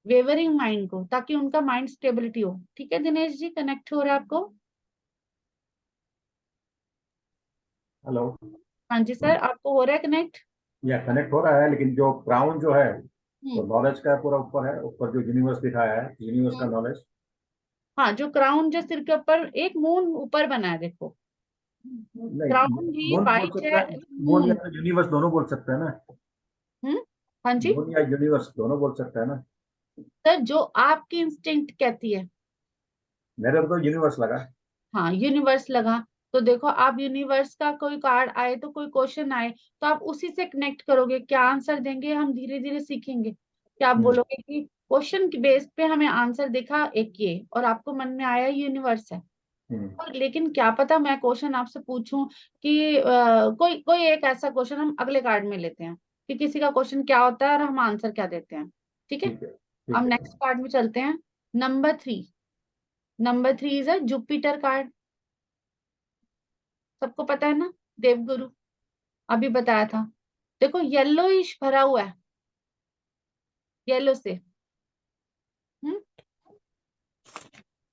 Speaker 1: वेवरिंग माइंड को, ताकि उनका माइंड स्टेबिलिटी हो। ठीक है दिनेश जी, कनेक्ट हो रहा है आपको?
Speaker 7: हेलो।
Speaker 1: हाँ जी सर, आपको हो रहा है कनेक्ट?
Speaker 7: या कनेक्ट हो रहा है, लेकिन जो क्राउन जो है तो
Speaker 1: हम्म
Speaker 7: नॉलेज का पूरा ऊपर है, ऊपर जो यूनिवर्स दिखाया है, यूनिवर्स का नॉलेज।
Speaker 1: हाँ, जो क्राउन जो सिर के ऊपर एक मून ऊपर बना है, देखो
Speaker 7: नहीं,
Speaker 1: क्राउन भी
Speaker 7: मून बोल
Speaker 1: वाइट
Speaker 7: सकता
Speaker 1: है,
Speaker 7: है। मून या
Speaker 1: मून।
Speaker 7: तो यूनिवर्स दोनों बोल सकते हैं ना।
Speaker 1: हम्म, हाँ जी
Speaker 7: मून या यूनिवर्स दोनों बोल सकते हैं ना।
Speaker 1: सर, जो आपकी इंस्टिंक्ट कहती है।
Speaker 7: मेरे को तो यूनिवर्स लगा।
Speaker 1: हाँ, यूनिवर्स लगा। तो देखो, आप यूनिवर्स का कोई कार्ड आए तो कोई क्वेश्चन आए, तो आप उसी से कनेक्ट करोगे। क्या आंसर देंगे, हम धीरे धीरे सीखेंगे। क्या आप बोलोगे कि क्वेश्चन के बेस पे हमें आंसर दिखा एक ये, और आपको मन में आया यूनिवर्स है। और लेकिन क्या पता मैं क्वेश्चन आपसे पूछूं कि कोई कोई एक ऐसा क्वेश्चन हम अगले कार्ड में लेते हैं, कि किसी का क्वेश्चन क्या होता है और हम आंसर क्या देते हैं। ठीक है,
Speaker 7: ठीक है,
Speaker 1: अब
Speaker 7: ठीक है।
Speaker 1: नेक्स्ट कार्ड में चलते हैं। Number 3। Number 3 is a Jupiter card. सबको पता है ना, देवगुरु, अभी बताया था। देखो येलोइश भरा हुआ है, येलो से।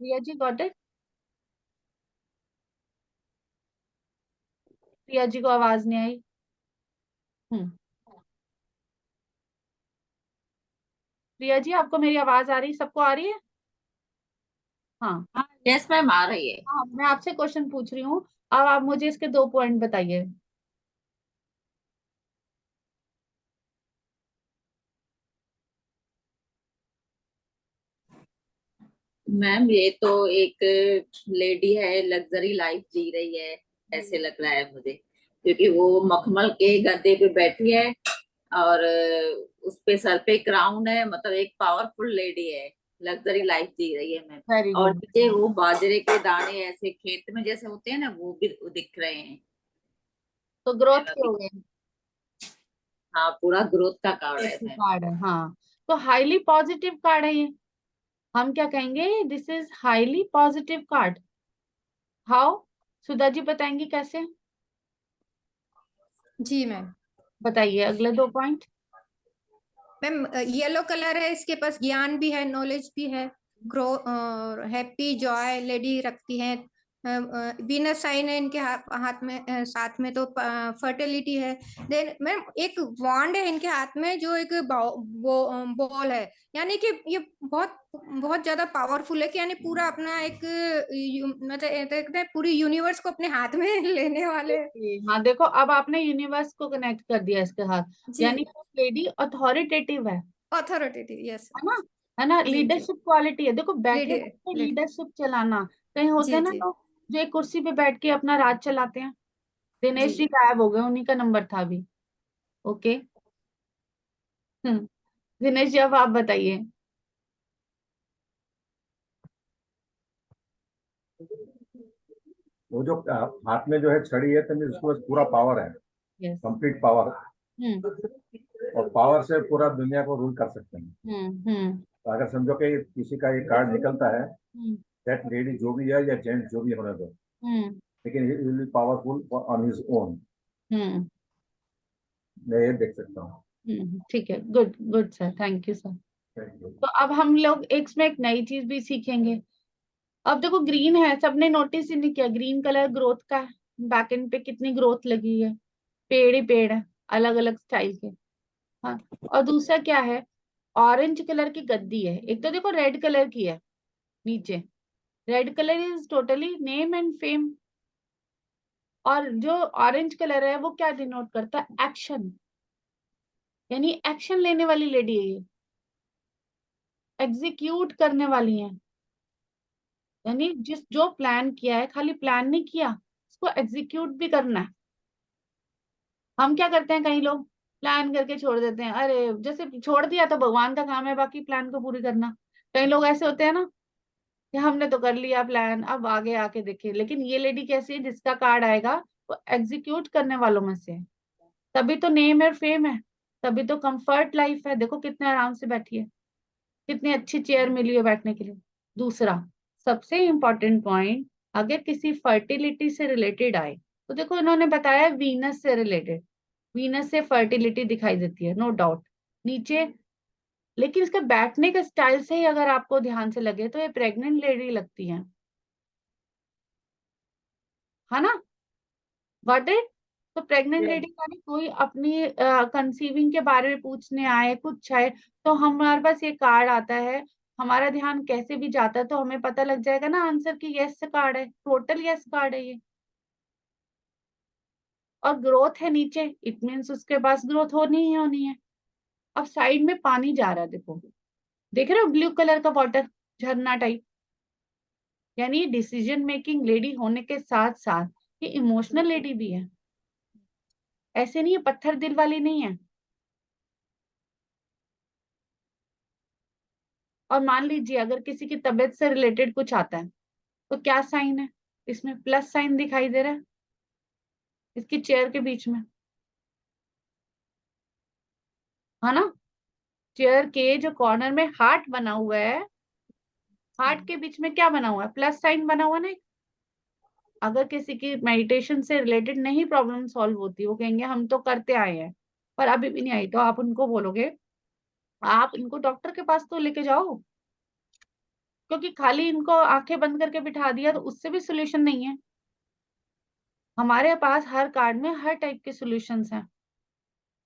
Speaker 1: Priya ji got it? प्रिया जी को आवाज नहीं आई। प्रिया जी आपको मेरी आवाज आ रही, सबको आ रही है? हाँ
Speaker 6: हाँ यस मैम आ रही है।
Speaker 1: हाँ, मैं आपसे क्वेश्चन पूछ रही हूँ, अब आप मुझे इसके 2 पॉइंट बताइए।
Speaker 6: मैम ये तो एक लेडी है, लग्जरी लाइफ जी रही है ऐसे लग रहा है मुझे, क्योंकि वो मखमल के गद्दे पे बैठी है और उस पे सर पे क्राउन है, मतलब एक पावरफुल लेडी है, लग्जरी लाइफ जी रही है मैम।
Speaker 1: वेरी
Speaker 6: और
Speaker 1: गुड।
Speaker 6: नीचे वो बाजरे के दाने ऐसे खेत में जैसे होते हैं ना, वो भी दिख रहे हैं
Speaker 1: तो ग्रोथ
Speaker 6: मैम
Speaker 1: के
Speaker 6: अभी।
Speaker 1: हो गए।
Speaker 6: हाँ पूरा ग्रोथ का कार्ड है मैम।
Speaker 1: कार्ड है, हाँ। तो हाईली पॉजिटिव कार्ड है ये, हम क्या कहेंगे, this is highly positive card. How? Sudha ji बताएंगी कैसे?
Speaker 4: जी मैम।
Speaker 1: बताइए अगले 2 पॉइंट।
Speaker 4: मैम येलो कलर है, इसके पास ज्ञान भी है, नॉलेज भी है, ग्रो और हैप्पी जॉय लेडी रखती है। वीनस साइन है इनके हाथ में, साथ में तो फर्टिलिटी है। देन मैम एक वॉन्ड है इनके हाथ में, जो एक बॉल है, यानी कि ये बहुत बहुत ज्यादा पावरफुल है, कि यानी पूरा अपना एक मतलब देखते हैं पूरी यूनिवर्स को अपने हाथ में लेने वाले।
Speaker 1: हाँ देखो, अब आपने यूनिवर्स को कनेक्ट कर दिया इसके साथ,
Speaker 4: जी।
Speaker 1: यानी लेडी अथॉरिटेटिव है
Speaker 4: अथॉरिटेटिव, यस।
Speaker 1: है ना? है ना?
Speaker 4: जी जी।
Speaker 1: लीडरशिप क्वालिटी है, देखो बैठे
Speaker 4: लीडर।
Speaker 1: बैठे लीडरशिप चलाना। कहीं होते
Speaker 4: जी
Speaker 1: हैं ना
Speaker 4: जी
Speaker 1: लोग जो एक कुर्सी पे बैठ के अपना राज चलाते हैं। दिनेश जी
Speaker 4: जी।
Speaker 1: गायब हो गए, उन्हीं का नंबर था अभी। ओके। हम्म। दिनेश जी अब आप बताइए।
Speaker 8: वो जो हाथ में जो है छड़ी है, तो उसके पास पूरा पावर है,
Speaker 1: यस।
Speaker 8: Complete power.
Speaker 1: हम्म
Speaker 8: और पावर से पूरा दुनिया को रूल कर सकते हैं।
Speaker 1: हम्म।
Speaker 8: तो अगर समझो कि किसी का ये कार्ड निकलता है,
Speaker 1: हम्म
Speaker 8: दैट लेडी जो भी है या जेंट्स जो भी होने दो,
Speaker 1: हम्म
Speaker 8: लेकिन he will be powerful on his own.
Speaker 1: हम्म
Speaker 8: मैं ये देख सकता हूँ।
Speaker 1: ठीक है, good good sir, thank you sir.
Speaker 8: Thank you.
Speaker 1: तो अब हम लोग एक इसमें एक नई चीज भी सीखेंगे। अब देखो ग्रीन है, सबने नोटिस ही नहीं किया, ग्रीन कलर ग्रोथ का है। बैक एंड पे कितनी ग्रोथ लगी है, पेड़ ही पेड़ है, अलग अलग स्टाइल के। हाँ। और दूसरा क्या है, ऑरेंज कलर की गद्दी है। एक तो देखो रेड कलर की है नीचे, red colour is totally name and fame. और जो ऑरेंज कलर है वो क्या डिनोट करता है, एक्शन, यानी एक्शन लेने वाली लेडी है ये, एग्जीक्यूट करने वाली है। यानी जिस जो प्लान किया है, खाली प्लान नहीं किया, उसको एग्जीक्यूट भी करना है। हम क्या करते हैं, कई लोग प्लान करके छोड़ देते हैं, अरे जैसे छोड़ दिया तो भगवान का काम है बाकी प्लान को पूरी करना। कई लोग ऐसे होते हैं ना कि हमने तो कर लिया प्लान, अब आगे आके देखे। लेकिन ये लेडी कैसी है, जिसका कार्ड आएगा वो एग्जीक्यूट करने वालों में से है। तभी तो नेम और फेम है, तभी तो कंफर्ट लाइफ है। देखो कितने आराम से बैठी है, कितनी अच्छी चेयर मिली है बैठने के लिए। दूसरा सबसे इंपॉर्टेंट पॉइंट, अगर किसी फर्टिलिटी से रिलेटेड आए, तो देखो इन्होंने बताया वीनस से रिलेटेड, वीनस से फर्टिलिटी दिखाई देती है, नो डाउट नीचे। लेकिन इसके बैठने के स्टाइल से ही अगर आपको ध्यान से लगे तो ये प्रेग्नेंट लेडी लगती है ना? Got it? तो प्रेग्नेंट लेडी का भी कोई अपनी कंसीविंग के बारे में पूछने आए, कुछ आए, तो हमारे पास ये कार्ड आता है, हमारा ध्यान कैसे भी जाता है तो हमें पता लग जाएगा ना आंसर की यस कार्ड है, टोटल यस कार्ड है ये। और ग्रोथ है नीचे, इट मीन्स उसके पास ग्रोथ होनी ही होनी है। अब साइड में पानी जा रहा है, देखो देख रहे हो ब्लू कलर का वाटर, झरना टाइप। यानी डिसीजन मेकिंग लेडी होने के साथ साथ ये इमोशनल लेडी भी है, ऐसे नहीं है, पत्थर दिल वाली नहीं है। और मान लीजिए अगर किसी की तबीयत से रिलेटेड कुछ आता है, तो क्या साइन है, इसमें प्लस साइन दिखाई दे रहा है इसकी चेयर के बीच में, है ना? चेयर के जो कॉर्नर में हार्ट बना हुआ है, हार्ट के बीच में क्या बना हुआ है, प्लस साइन बना हुआ ना। अगर किसी की मेडिटेशन से रिलेटेड नहीं प्रॉब्लम सॉल्व होती, वो कहेंगे हम तो करते आए हैं पर अभी भी नहीं आई, तो आप उनको बोलोगे आप इनको डॉक्टर के पास तो लेके जाओ, क्योंकि खाली इनको आंखें बंद करके बिठा दिया तो उससे भी सोल्यूशन नहीं है। हमारे पास हर कार्ड में हर टाइप के सॉल्यूशंस हैं,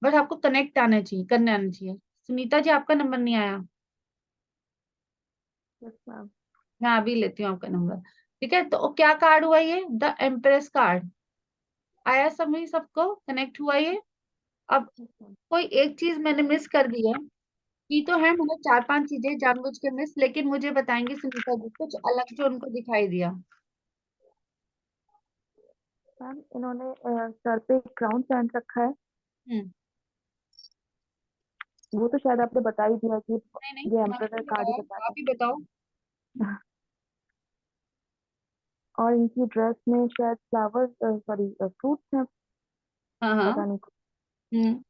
Speaker 1: बस आपको कनेक्ट आना चाहिए, करने आना चाहिए। सुनीता जी, आपका नंबर नहीं आया,
Speaker 3: यस मैम।
Speaker 1: मैं अभी लेती हूँ आपका नंबर। ठीक है, तो क्या कार्ड हुआ ये? द एम्प्रेस कार्ड आया, समझ सबको कनेक्ट हुआ ये। अब कोई एक चीज मैंने मिस कर दी है, की तो है मैंने 4-5 चीजें जानबूझ के मिस, लेकिन मुझे बताएंगे सुनीता जी कुछ अलग जो उनको दिखाई दिया।
Speaker 3: मैम इन्होंने सर पे क्राउन पहन रखा है,
Speaker 1: हम्म
Speaker 3: वो तो शायद आपने बता ही दिया कि
Speaker 1: नहीं नहीं,
Speaker 3: ये
Speaker 1: मैंने
Speaker 3: एम्परर
Speaker 1: नहीं
Speaker 3: कार्ड ही
Speaker 1: बताया,
Speaker 3: बता
Speaker 1: आप ही बताओ।
Speaker 3: रहा है। और इनकी ड्रेस में शायद फ्लावर, सॉरी फ्रूट्स हैं,
Speaker 1: हाँ हाँ।
Speaker 3: पता नहीं।
Speaker 1: हम्म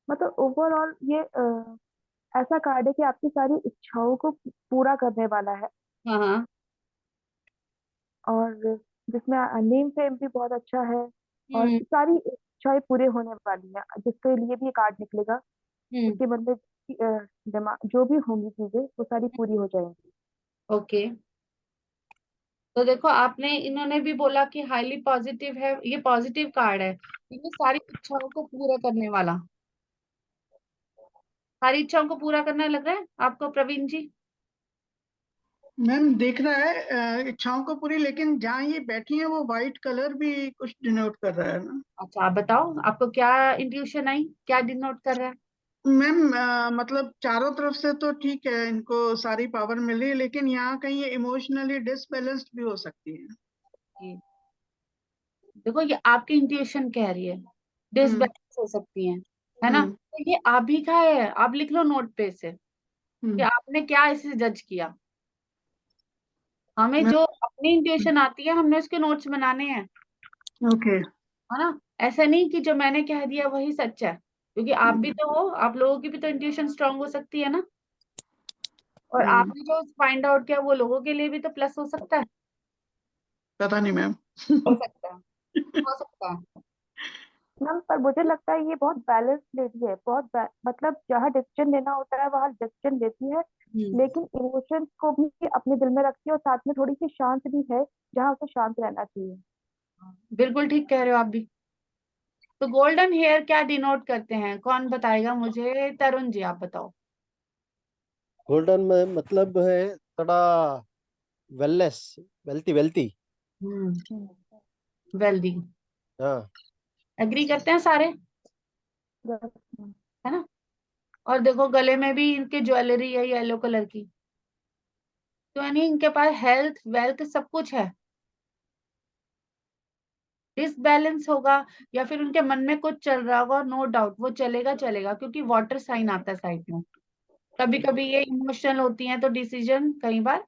Speaker 3: मतलब ओवरऑल ये ऐसा कार्ड है कि आपकी सारी इच्छाओं को पूरा करने वाला है।
Speaker 1: हाँ हाँ।
Speaker 3: और जिसमें नेम फेम भी बहुत अच्छा है, और
Speaker 1: हम्म
Speaker 3: सारी इच्छाएं पूरे होने वाली है। जिसके लिए भी ये कार्ड निकलेगा
Speaker 1: हम्म।
Speaker 3: उसके मन में दिमाग जो भी होंगी चीजें वो सारी पूरी हो जाएंगी।
Speaker 1: ओके, तो देखो आपने, इन्होंने भी बोला कि हाईली पॉजिटिव है, ये पॉजिटिव कार्ड है, ये सारी इच्छाओं को पूरा करने वाला। सारी इच्छाओं को पूरा करना लग रहा है आपको प्रवीण जी?
Speaker 5: मैम दिख रहा है इच्छाओं को पूरी, लेकिन जहाँ ये बैठी है वो वाइट कलर भी कुछ डिनोट कर रहा है ना
Speaker 1: अच्छा, आप बताओ आपको क्या इंट्यूशन आई, क्या डिनोट कर रहा है?
Speaker 5: मैम। मतलब चारों तरफ से तो ठीक है, इनको सारी पावर मिल रही है, लेकिन यहाँ कहीं ये इमोशनली डिसबैलेंस्ड भी हो सकती है।
Speaker 1: कि देखो ये आपकी इंट्यूशन कह रही है
Speaker 5: हम्म
Speaker 1: डिसबैलेंस हो सकती है ना?
Speaker 5: हम्म
Speaker 1: तो ये आप ही का है, आप लिख लो नोट पे से कि
Speaker 5: हम्म।
Speaker 1: आपने क्या इसे जज किया। हमें
Speaker 5: मैम
Speaker 1: जो अपनी इंट्यूशन आती है हमने उसके नोट्स बनाने हैं,
Speaker 5: ओके।
Speaker 1: है ना? ऐसा नहीं कि जो मैंने कह दिया वही सच है, क्योंकि आप भी तो हो, आप लोगों की भी तो इंट्यूशन स्ट्रांग हो सकती है ना, और
Speaker 5: हम्म,
Speaker 1: आपने जो फाइंड आउट किया वो लोगों के लिए भी तो प्लस हो सकता है।
Speaker 5: पता नहीं मैम।
Speaker 1: हो सकता है, हो सकता है।
Speaker 3: मैम पर मुझे लगता है ये बहुत बैलेंस लेती है, मतलब जहाँ डिसीजन लेना होता है वहाँ डिसीजन लेती है,
Speaker 1: हम्म
Speaker 3: लेकिन इमोशंस को भी अपने दिल में रखती है, और साथ में थोड़ी सी शांत भी है जहाँ उसे शांत रहना चाहिए।
Speaker 1: बिल्कुल ठीक कह रहे हो आप भी। तो गोल्डन हेयर क्या डिनोट करते हैं, कौन बताएगा मुझे? तरुण जी आप बताओ।
Speaker 9: गोल्डन में मतलब है थोड़ा वेलनेस, वेल्थी वेल्थी।
Speaker 1: हम्म, वेल्दी।
Speaker 9: हाँ।
Speaker 1: एग्री करते हैं सारे,
Speaker 3: Yes, ma'am.
Speaker 1: है ना? और देखो गले में भी इनके ज्वेलरी है येलो कलर की, तो यानी इनके पास हेल्थ वेल्थ सब कुछ है। डिसबैलेंस होगा या फिर उनके मन में कुछ चल रहा होगा, नो डाउट वो चलेगा चलेगा, क्योंकि वाटर साइन आता है साइड में। कभी कभी ये इमोशनल होती हैं तो डिसीजन कई बार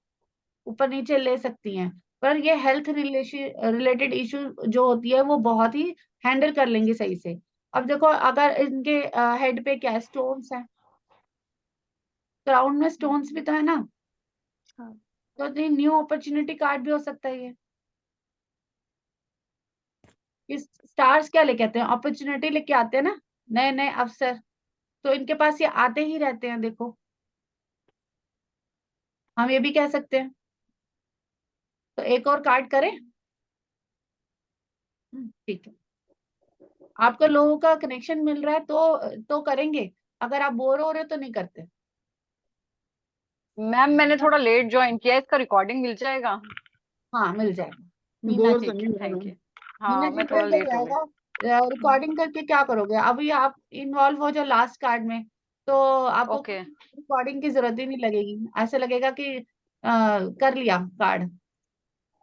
Speaker 1: ऊपर नीचे ले सकती हैं, पर ये हेल्थ रिलेटेड इशू जो होती है वो बहुत ही हैंडल कर लेंगे सही से। अब देखो अगर इनके हेड पे क्या स्टोन्स हैं, क्राउन में स्टोन्स भी तो है ना,
Speaker 3: हाँ।
Speaker 1: तो न्यू अपॉर्चुनिटी कार्ड भी हो सकता है ये। इस स्टार्स क्या लेके आते हैं? अपॉर्चुनिटी लेके आते हैं ना, नए नए अवसर, तो इनके पास ये आते ही रहते हैं देखो, हम ये भी कह सकते हैं। तो एक और कार्ड करें? ठीक है, आपको लोगों का कनेक्शन मिल रहा है तो करेंगे, अगर आप बोर हो रहे हो तो नहीं करते।
Speaker 10: मैम मैंने थोड़ा लेट ज्वाइन किया है, इसका रिकॉर्डिंग मिल जाएगा?
Speaker 1: हाँ मिल जाएगा। मीना
Speaker 5: बोर
Speaker 1: जी,
Speaker 5: तो
Speaker 10: ठीक
Speaker 5: नहीं
Speaker 10: है,
Speaker 5: हो रहा
Speaker 10: थैंक
Speaker 5: मैम।
Speaker 10: यू।
Speaker 1: मीना
Speaker 10: हाँ
Speaker 1: जी
Speaker 10: मैं
Speaker 1: मिल
Speaker 10: थोड़ा
Speaker 1: तो
Speaker 10: लेट हो गई।
Speaker 1: जाएगा। रिकॉर्डिंग करके क्या करोगे, अभी आप इन्वॉल्व हो जाओ लास्ट कार्ड में, तो आपको
Speaker 10: ओके।
Speaker 1: रिकॉर्डिंग की जरूरत ही नहीं लगेगी, ऐसे लगेगा कि कर लिया कार्ड।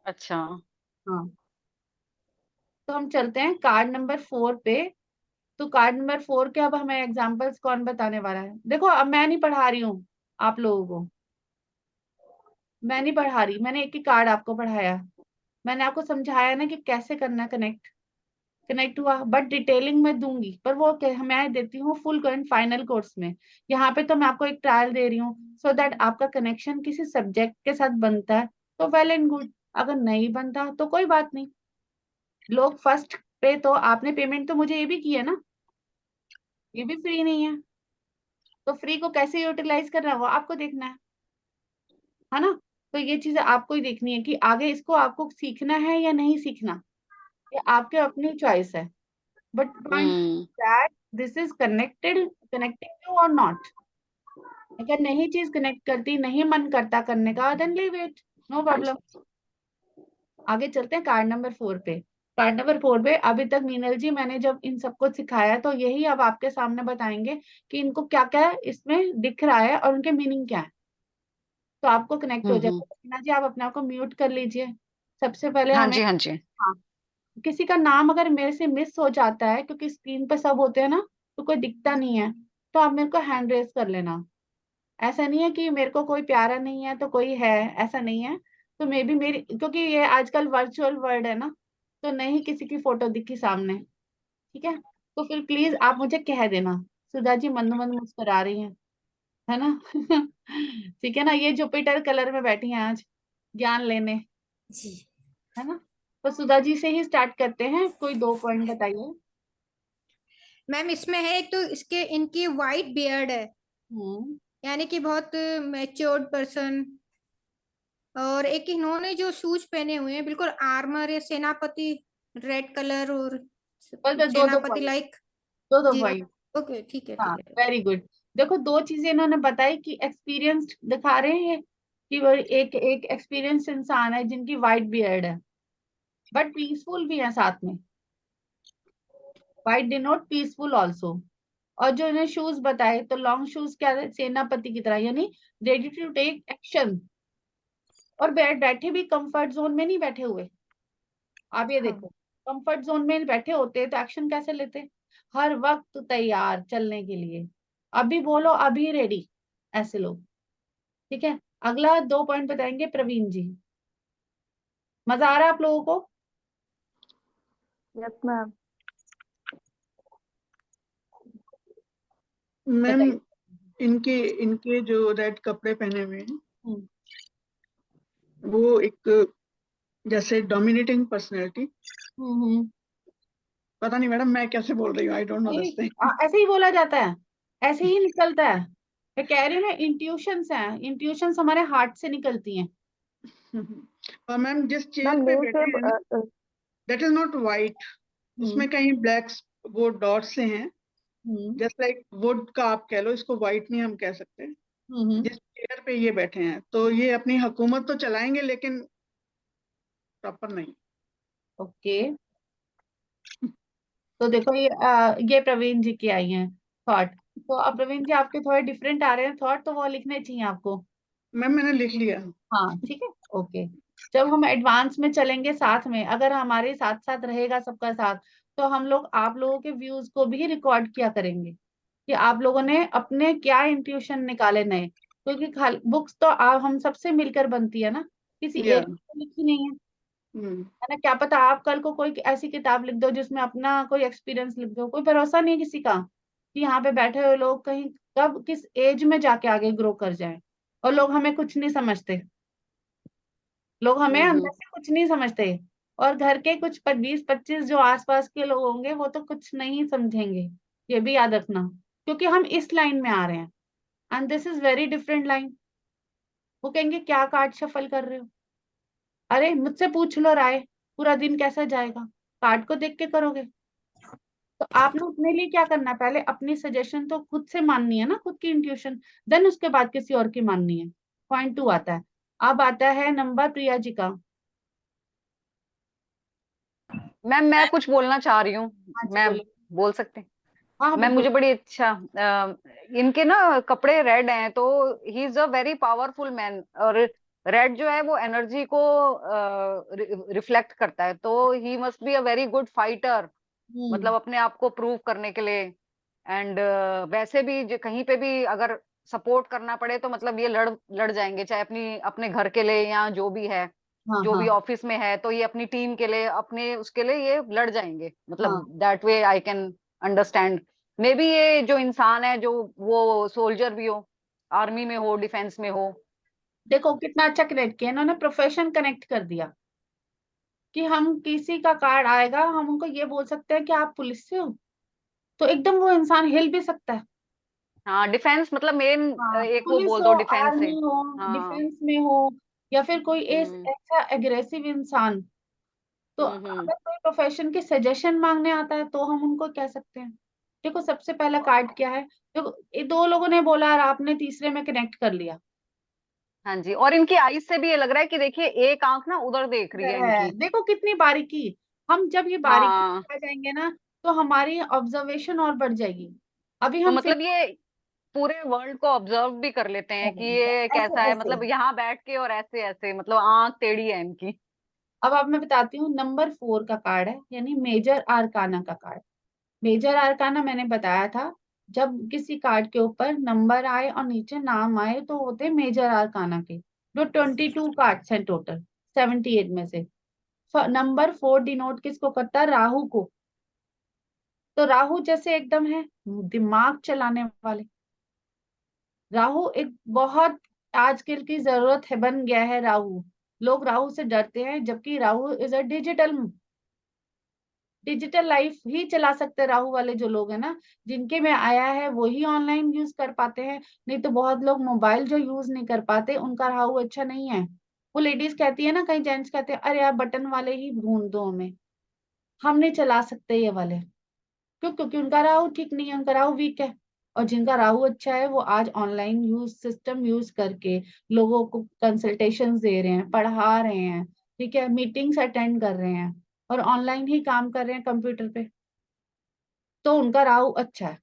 Speaker 10: अच्छा।
Speaker 1: हाँ, तो हम चलते हैं कार्ड नंबर 4 पे। तो कार्ड नंबर 4 के अब हमें एग्जांपल्स कौन बताने वाला है? देखो अब मैं नहीं पढ़ा रही हूँ आप लोगों को, मैं नहीं पढ़ा रही, मैंने एक ही कार्ड आपको पढ़ाया, मैंने आपको समझाया ना कि कैसे करना कनेक्ट। कनेक्ट हुआ, बट डिटेलिंग में दूंगी, पर वो मैं देती हूँ फुल एंड फाइनल कोर्स में। यहाँ पे तो मैं आपको एक ट्रायल दे रही हूँ सो दैट आपका कनेक्शन किसी सब्जेक्ट के साथ बनता है तो वेल एंड गुड, अगर नहीं बनता तो कोई बात नहीं। लोग फर्स्ट पे तो आपने पेमेंट तो मुझे ये भी की है ना, ये भी फ्री नहीं है। तो फ्री को कैसे यूटिलाइज करना है वो आपको देखना है ना। तो ये चीजें आपको ही देखनी है कि आगे इसको आपको सीखना है या नहीं सीखना, ये आपके अपनी चॉइस है। But point that this is connecting you और नॉट। अगर नहीं चीज कनेक्ट करती, नहीं मन करता करने का, then leave it, no problem. आगे चलते हैं कार्ड नंबर 4 पे। कार्ड नंबर 4 पे अभी तक मीनल जी मैंने जब इन सबको सिखाया तो यही अब आपके सामने बताएंगे कि इनको क्या क्या इसमें दिख रहा है और उनके मीनिंग क्या है, तो आपको कनेक्ट हो जाएगा। मीना जी आप अपने आप को म्यूट कर लीजिए। सबसे पहले
Speaker 10: हाँ
Speaker 1: हमें,
Speaker 10: जी, हाँ जी।
Speaker 1: हाँ, किसी का नाम अगर मेरे से मिस हो जाता है, क्योंकि स्क्रीन पे सब होते हैं ना तो कोई दिखता नहीं है, तो आप मेरे को हैंड रेज कर लेना। ऐसा नहीं है कि मेरे को कोई प्यारा नहीं है तो कोई है, ऐसा नहीं है। तो मे बी मेरी, क्योंकि ये आजकल वर्चुअल वर्ल्ड है ना, तो नहीं किसी की फोटो दिखी सामने, ठीक है। तो फिर प्लीज आप मुझे कह देना। सुधा जी मंद मंद मुस्कुरा रही हैं, है ना। ठीक है ना, ये जुपिटर कलर में बैठी हैं आज ज्ञान लेने,
Speaker 4: जी
Speaker 1: है ना। तो सुधा जी से ही स्टार्ट करते हैं, कोई 2 पॉइंट बताइए।
Speaker 4: मैम, इसमें है एक तो इसके इनकी वाइट बियर्ड है, यानी कि बहुत मैच्योर्ड पर्सन। और एक इन्होंने जो शूज पहने हुए हैं बिल्कुल आर्मर या सेनापति, रेड कलर, और
Speaker 1: बस बस 2
Speaker 4: सेनापति
Speaker 1: पॉइंट,
Speaker 4: लाइक।
Speaker 1: 2
Speaker 4: जी
Speaker 1: पॉइंट।
Speaker 4: ओके, ठीक है
Speaker 1: हाँ
Speaker 4: ठीक है।
Speaker 1: Very good. देखो 2 चीजें इन्होंने बताई कि एक्सपीरियंस्ड दिखा रहे हैं कि वो एक एक एक्सपीरियंस इंसान है जिनकी वाइट बियर्ड है, बट पीसफुल भी है साथ में। White denote peaceful also. और जो इन्हें शूज बताए तो लॉन्ग शूज क्या है, सेनापति की तरह, यानी रेडी टू टेक एक्शन। और बैठे भी कंफर्ट जोन में नहीं बैठे हुए। आप ये देखो, कंफर्ट जोन में बैठे होते तो एक्शन कैसे लेते, हर वक्त तैयार चलने के लिए, अभी बोलो अभी रेडी, ऐसे लोग। ठीक है, अगला 2 पॉइंट बताएंगे प्रवीण जी। मजा आ रहा है आप लोगों को?
Speaker 3: Yes ma'am.
Speaker 5: मैम
Speaker 1: बताइए।
Speaker 5: इनके इनके जो रेड कपड़े पहने हुए हैं
Speaker 1: हम्म,
Speaker 5: वो एक जैसे डोमिनेटिंग पर्सनैलिटी।
Speaker 1: हम्म।
Speaker 5: पता नहीं मैडम मैं कैसे बोल रही हूँ, I don't know this thing.
Speaker 1: ऐसे ही बोला जाता है, ऐसे ही निकलता है। मैं कह रही हूँ ना, इंट्यूशंस हैं, इंट्यूशंस हमारे हार्ट से निकलती हैं।
Speaker 5: और मैम जिस चेयर
Speaker 3: मैम
Speaker 5: पे
Speaker 3: नेम
Speaker 5: बैठे हैं ना,
Speaker 3: say
Speaker 5: that is not white, उसमें कहीं ब्लैक वो डॉट्स से हैं, जस्ट लाइक वुड का आप कह लो, इसको वाइट नहीं हम कह सकते। जिस चेयर पे ये बैठे हैं तो ये अपनी हुकूमत तो चलाएंगे लेकिन प्रॉपर नहीं।
Speaker 1: ओके, तो देखो ये प्रवीण जी की आई हैं थॉट। तो अब प्रवीण जी आपके थोड़े डिफरेंट आ रहे हैं थॉट, तो वो लिखने चाहिए आपको।
Speaker 5: मैम मैंने लिख लिया।
Speaker 1: हाँ ठीक है, ओके। जब हम एडवांस में चलेंगे साथ में, अगर हमारे साथ साथ रहेगा सबका साथ, तो हम लोग आप लोगों के व्यूज को भी रिकॉर्ड किया करेंगे कि आप लोगों ने अपने क्या इंट्यूशन निकाले नए, क्योंकि खाली बुक्स तो हम सबसे मिलकर बनती है ना, किसी
Speaker 5: या
Speaker 1: एक ने तो लिखी नहीं है ना। क्या पता आप कल को कोई ऐसी किताब लिख दो जिसमें अपना कोई एक्सपीरियंस लिख दो, कोई भरोसा नहीं किसी का कि यहाँ पे बैठे हुए लोग कहीं कब किस एज में जाके आगे ग्रो कर जाए। और लोग हमें कुछ नहीं समझते, लोग हमें अंदर से कुछ नहीं समझते। और घर के कुछ 20-25 जो आसपास के लोग होंगे वो तो कुछ नहीं समझेंगे, ये भी याद रखना, क्योंकि हम इस लाइन में आ रहे हैं and this is very different line. वो कहेंगे क्या कार्ड शफल कर रहे हो, अरे मुझसे पूछ लो राय, पूरा दिन कैसा जाएगा, कार्ड को देख के करोगे। तो आपने अपने लिए क्या करना है, पहले अपनी सजेशन तो खुद से माननी है ना, खुद की इंट्यूशन, देन उसके बाद किसी और की माननी है। पॉइंट 2 आता है। अब आता है नंबर प्रिया जी का।
Speaker 10: मैम मैं कुछ बोलना चाह रही हूँ।
Speaker 1: हाँ जी
Speaker 10: मैं
Speaker 1: बोलिए।
Speaker 10: बोल सकते हैं?
Speaker 1: हाँ हाँ
Speaker 10: मैम
Speaker 1: बिल्कुल।
Speaker 10: मुझे बड़ी अच्छा इनके ना कपड़े रेड हैं, तो he is a very powerful man. और रेड जो है वो एनर्जी को रिफ्लेक्ट करता है, तो he must be a very good fighter, मतलब अपने आप को प्रूव करने के लिए। एंड वैसे भी कहीं पे भी अगर सपोर्ट करना पड़े तो मतलब ये लड़ लड़ जाएंगे, चाहे अपनी अपने घर के लिए या जो भी है,
Speaker 1: हाँ
Speaker 10: जो
Speaker 1: हाँ
Speaker 10: भी ऑफिस में है, तो ये अपनी टीम के लिए, अपने उसके लिए ये लड़ जाएंगे, मतलब
Speaker 1: हाँ।
Speaker 10: That way I can understand. May be ये जो इंसान है, जो वो सोल्जर भी हो, आर्मी में हो, डिफेंस में हो।
Speaker 1: देखो कितना अच्छा कनेक्ट किया इन्होंने, प्रोफेशन कनेक्ट कर दिया कि हम किसी का कार्ड आएगा हम उनको ये बोल सकते हैं कि आप पुलिस से हो, तो एकदम वो इंसान हिल भी सकता है।
Speaker 10: हाँ, डिफेंस मतलब मेन
Speaker 1: हाँ,
Speaker 10: एक वो
Speaker 1: पुलिस
Speaker 10: बोल दो
Speaker 1: हो,
Speaker 10: डिफेंस से।
Speaker 1: आर्मी हो,
Speaker 10: हाँ।
Speaker 1: डिफेंस में हो, या फिर कोई
Speaker 10: हम्म
Speaker 1: ऐसा एग्रेसिव इंसान, तो
Speaker 10: हम्म।
Speaker 1: अगर कोई प्रोफेशन के सजेशन मांगने आता है तो हम उनको कह सकते हैं। देखो सबसे पहला कार्ड क्या है, देखो ये दो लोगों ने बोला और आपने तीसरे में कनेक्ट कर लिया।
Speaker 10: हाँ जी, और इनकी आईज से भी ये लग रहा है कि देखिए एक आंख ना उधर देख रही है
Speaker 1: इधर है,
Speaker 10: इनकी।
Speaker 1: देखो कितनी बारीकी। हम जब ये बारीकी
Speaker 10: हाँ,
Speaker 1: आ जाएंगे ना, तो हमारी ऑब्जर्वेशन और बढ़ जाएगी। अभी
Speaker 10: तो
Speaker 1: हम
Speaker 10: मतलब ये पूरे वर्ल्ड को ऑब्जर्व भी कर लेते हैं कि ये
Speaker 1: ऐसे
Speaker 10: कैसा है,
Speaker 1: ऐसे।
Speaker 10: मतलब यहाँ बैठ के और ऐसे ऐसे, मतलब आंख टेढ़ी है इनकी।
Speaker 1: अब मैं बताती हूँ, नंबर 4 का कार्ड है, यानी मेजर आर्काना का कार्ड। मेजर आर्काना मैंने बताया था, जब किसी कार्ड के ऊपर नंबर आए और नीचे नाम आए तो होते मेजर आर्काना के, जो 22 कार्ड्स हैं टोटल 78 में से। नंबर 4 डिनोट किसको करता है, राहु को। तो राहु जैसे एकदम है दिमाग चलाने वाले, राहु एक बहुत आजकल की जरूरत है, बन गया है राहु। लोग राहु से डरते हैं, जबकि Rahu is a digital life ही चला सकते हैं राहु वाले जो लोग हैं ना, जिनके में आया है वो ही ऑनलाइन यूज कर पाते हैं। नहीं तो बहुत लोग मोबाइल जो यूज नहीं कर पाते, उनका राहु अच्छा नहीं है। वो लेडीज कहती है ना, कई जेंट्स कहते हैं अरे यार बटन वाले ही ढूंढ दो हमें, हम नहीं चला सकते ये वाले। क्यों? क्योंकि उनका राहु ठीक नहीं है, उनका राहु वीक है। और जिनका राहु अच्छा है वो आज ऑनलाइन यूज सिस्टम यूज करके लोगों को कंसल्टेशंस दे रहे हैं, पढ़ा रहे हैं, ठीक है, मीटिंग्स अटेंड कर रहे हैं, और ऑनलाइन ही काम कर रहे हैं कंप्यूटर पे। तो उनका राहु अच्छा है।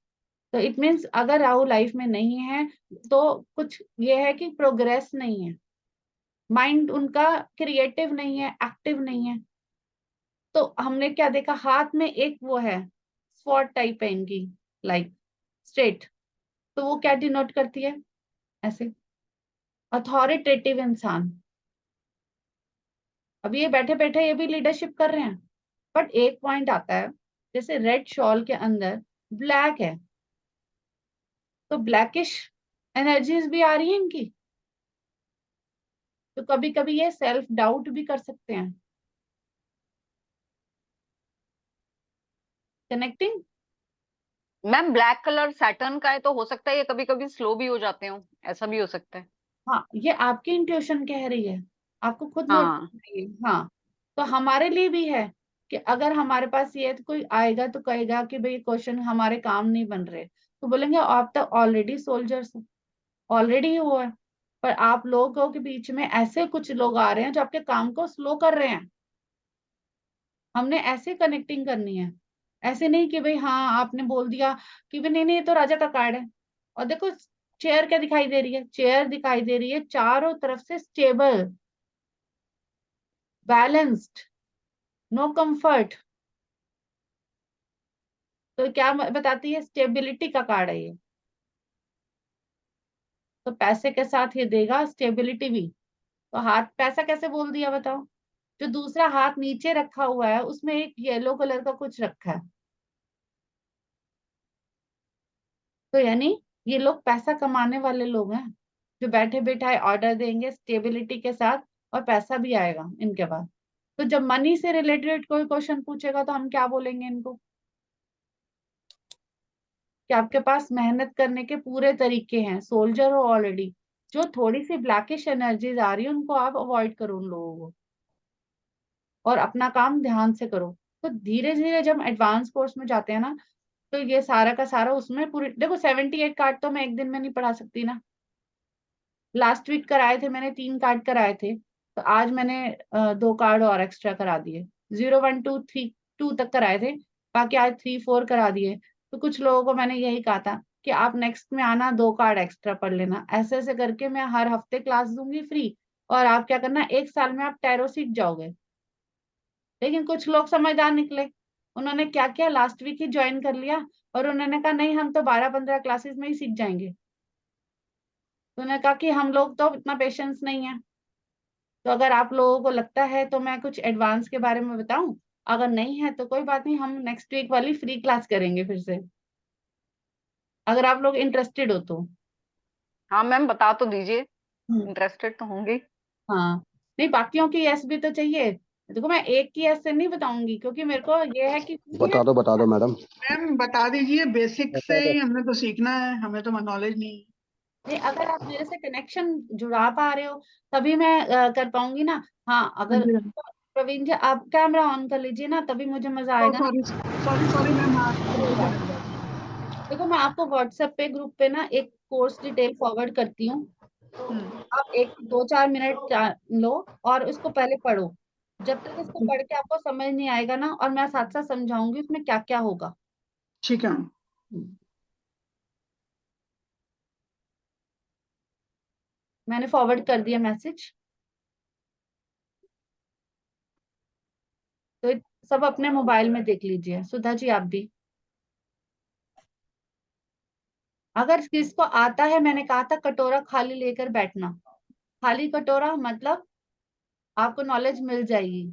Speaker 1: तो इट मीन्स अगर राहु लाइफ में नहीं है तो कुछ ये है कि प्रोग्रेस नहीं है, माइंड उनका क्रिएटिव नहीं है, एक्टिव नहीं है। तो हमने क्या देखा, हाथ में एक वो है स्वॉर्ड टाइप है इनकी, लाइक स्ट्रेट। तो वो क्या डिनोट करती है, ऐसे अथॉरिटेटिव इंसान। अब ये बैठे बैठे ये भी लीडरशिप कर रहे हैं, बट एक पॉइंट आता है, जैसे रेड शॉल के अंदर ब्लैक है, तो ब्लैकिश एनर्जीज भी आ रही है इनकी। तो कभी कभी ये सेल्फ डाउट भी कर सकते हैं। Connecting.
Speaker 10: Ma'am black colour Saturn का है तो हो सकता है ये कभी कभी स्लो भी हो जाते हो, ऐसा भी हो सकता है।
Speaker 1: हाँ, ये आपकी इंट्यूशन कह रही है, आपको खुद नोट
Speaker 10: हाँ।
Speaker 1: करना चाहिए। हाँ, तो हमारे लिए भी है कि अगर हमारे पास ये है, तो कोई आएगा तो कहेगा कि भाई क्वेश्चन हमारे काम नहीं बन रहे, तो बोलेंगे आप तो ऑलरेडी सोल्जर्स, ऑलरेडी वो है। पर आप लोगों के बीच में ऐसे कुछ लोग आ रहे हैं जो आपके काम को स्लो कर रहे हैं। हमने ऐसे कनेक्टिंग करनी है, ऐसे नहीं कि भाई हाँ आपने बोल दिया कि भाई नहीं नहीं ये तो राजा का कार्ड है। और देखो चेयर क्या दिखाई दे रही है, चेयर दिखाई दे रही है चारों तरफ से स्टेबल, बैलेंस्ड, नो कंफर्ट। तो क्या बताती है, स्टेबिलिटी का कार्ड है ये। तो पैसे के साथ ये देगा स्टेबिलिटी भी। तो हाथ पैसा कैसे बोल दिया बताओ, जो दूसरा हाथ नीचे रखा हुआ है उसमें एक येलो कलर का कुछ रखा है। तो यानी ये लोग पैसा कमाने वाले लोग हैं, जो बैठे बैठाए ऑर्डर देंगे स्टेबिलिटी के साथ, और पैसा भी आएगा इनके पास। तो जब मनी से रिलेटेड कोई क्वेश्चन पूछेगा तो हम क्या बोलेंगे इनको, कि आपके पास मेहनत करने के पूरे तरीके हैं, सोल्जर हो ऑलरेडी। जो थोड़ी सी ब्लैकिश एनर्जीज आ रही है उनको आप अवॉइड करो उन लोगों को, और अपना काम ध्यान से करो। तो धीरे धीरे जब एडवांस कोर्स में जाते हैं ना, तो ये सारा का सारा उसमें पूरी, देखो 78 कार्ड तो मैं एक दिन में नहीं पढ़ा सकती ना। लास्ट वीक कराए थे मैंने, 3 कार्ड कराए थे, तो आज मैंने 2 कार्ड और एक्स्ट्रा करा दिए। 0 1 2 3 2 तक कराए थे, बाकी आज 3 4 करा दिए। तो कुछ लोगों को मैंने यही कहा था कि आप नेक्स्ट में आना, 2 कार्ड एक्स्ट्रा पढ़ लेना। ऐसे ऐसे करके मैं हर हफ्ते क्लास दूंगी फ्री, और आप क्या करना, 1 साल में आप टैरो सीख जाओगे। लेकिन कुछ लोग समझदार निकले, उन्होंने क्या किया, लास्ट वीक ही ज्वाइन कर लिया, और उन्होंने कहा नहीं हम तो 12 15 क्लासेस में ही सीख जाएंगे। तो उन्होंने कहा कि हम लोग तो इतना पेशेंस नहीं है। तो अगर आप लोगों को लगता है तो मैं कुछ एडवांस के बारे में बताऊं, अगर नहीं है तो कोई बात नहीं, हम नेक्स्ट वीक वाली फ्री क्लास करेंगे फिर से, अगर आप लोग इंटरेस्टेड हो तो।
Speaker 10: हाँ मैम बता तो दीजिए,
Speaker 1: हम्म।
Speaker 10: इंटरेस्टेड तो होंगे।
Speaker 1: हाँ, नहीं बाकियों की यस भी तो चाहिए। देखो मैं एक की ऐसे नहीं बताऊंगी, क्योंकि मेरे को ये है कि
Speaker 9: बता दो मैडम।
Speaker 5: मैम बता दीजिए, बेसिक से
Speaker 9: बता दो।
Speaker 5: ही हमने तो सीखना है, हमें तो नॉलेज नहीं है।
Speaker 1: नहीं, अगर आप मेरे से कनेक्शन जुड़ा पा रहे हो तभी मैं कर पाऊंगी ना। हाँ,
Speaker 5: हाँ
Speaker 1: अगर
Speaker 5: जी मैम।
Speaker 1: प्रवीण जी आप कैमरा ऑन कर लीजिए ना, तभी मुझे मजा आएगा ना।
Speaker 5: सॉरी सॉरी सॉरी मैम, आपको बोल के लग जाती है।
Speaker 1: देखो मैं आपको व्हाट्सएप पे ग्रुप पे ना एक कोर्स डिटेल फॉरवर्ड करती हूँ, आप एक 2-4 मिनट लो और उसको पहले पढ़ो। जब तक इसको पढ़ के आपको समझ नहीं आएगा ना, और मैं साथ साथ समझाऊंगी उसमें क्या क्या होगा।
Speaker 5: ठीक है मैम।
Speaker 1: मैंने फॉरवर्ड कर दिया मैसेज, तो सब अपने मोबाइल में देख लीजिए। सुधा जी आप भी, अगर किसको आता है, मैंने कहा था कटोरा खाली लेकर बैठना, खाली कटोरा मतलब आपको नॉलेज मिल जाएगी।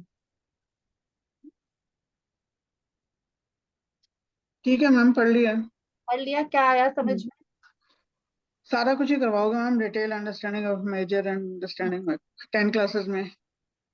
Speaker 5: ठीक है मैम, पढ़ लिया।
Speaker 1: पढ़ लिया, क्या आया समझ में?
Speaker 5: सारा कुछ ही करवाओगे ma'am, detail understanding of major and understanding 10 classes में।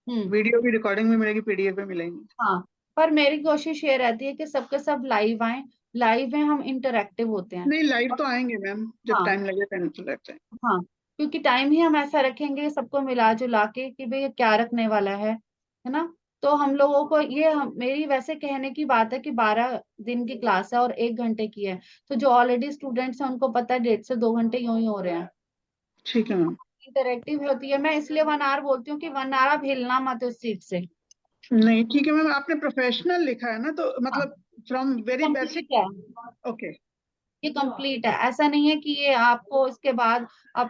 Speaker 5: वीडियो की रिकॉर्डिंग भी मिलेगी, पीडीएफ भी मिलेंगी।
Speaker 1: हाँ, पर मेरी कोशिश ये रहती है कि सबके सब लाइव आए। लाइव में हम इंटरेक्टिव होते हैं।
Speaker 5: नहीं, लाइव तो आएंगे मैम, जब
Speaker 1: हाँ
Speaker 5: टाइम लगे टाइम तो लगता है।
Speaker 1: हाँ, क्योंकि टाइम ही हम ऐसा रखेंगे सबको मिला जुला के कि भाई क्या रखने वाला है ना। तो हम लोगों को ये मेरी वैसे कहने की बात है कि 12 दिन की क्लास है और 1 घंटे की है, तो जो ऑलरेडी स्टूडेंट्स हैं उनको पता है 1.5 से 2 घंटे यूं ही हो रहे हैं।
Speaker 5: ठीक है मैम।
Speaker 1: इंटरेक्टिव होती है, मैं इसलिए 1 आवर बोलती हूँ कि 1 आवर आप हिलना मत उस सीट से।
Speaker 5: नहीं ठीक है मैम, आपने प्रोफेशनल लिखा है ना, तो
Speaker 1: हाँ,
Speaker 5: मतलब फ्रॉम वेरी बेसिक।
Speaker 1: कंप्लीट है,
Speaker 5: ओके।
Speaker 1: ये कंप्लीट है, ऐसा नहीं है कि ये आपको इसके बाद आप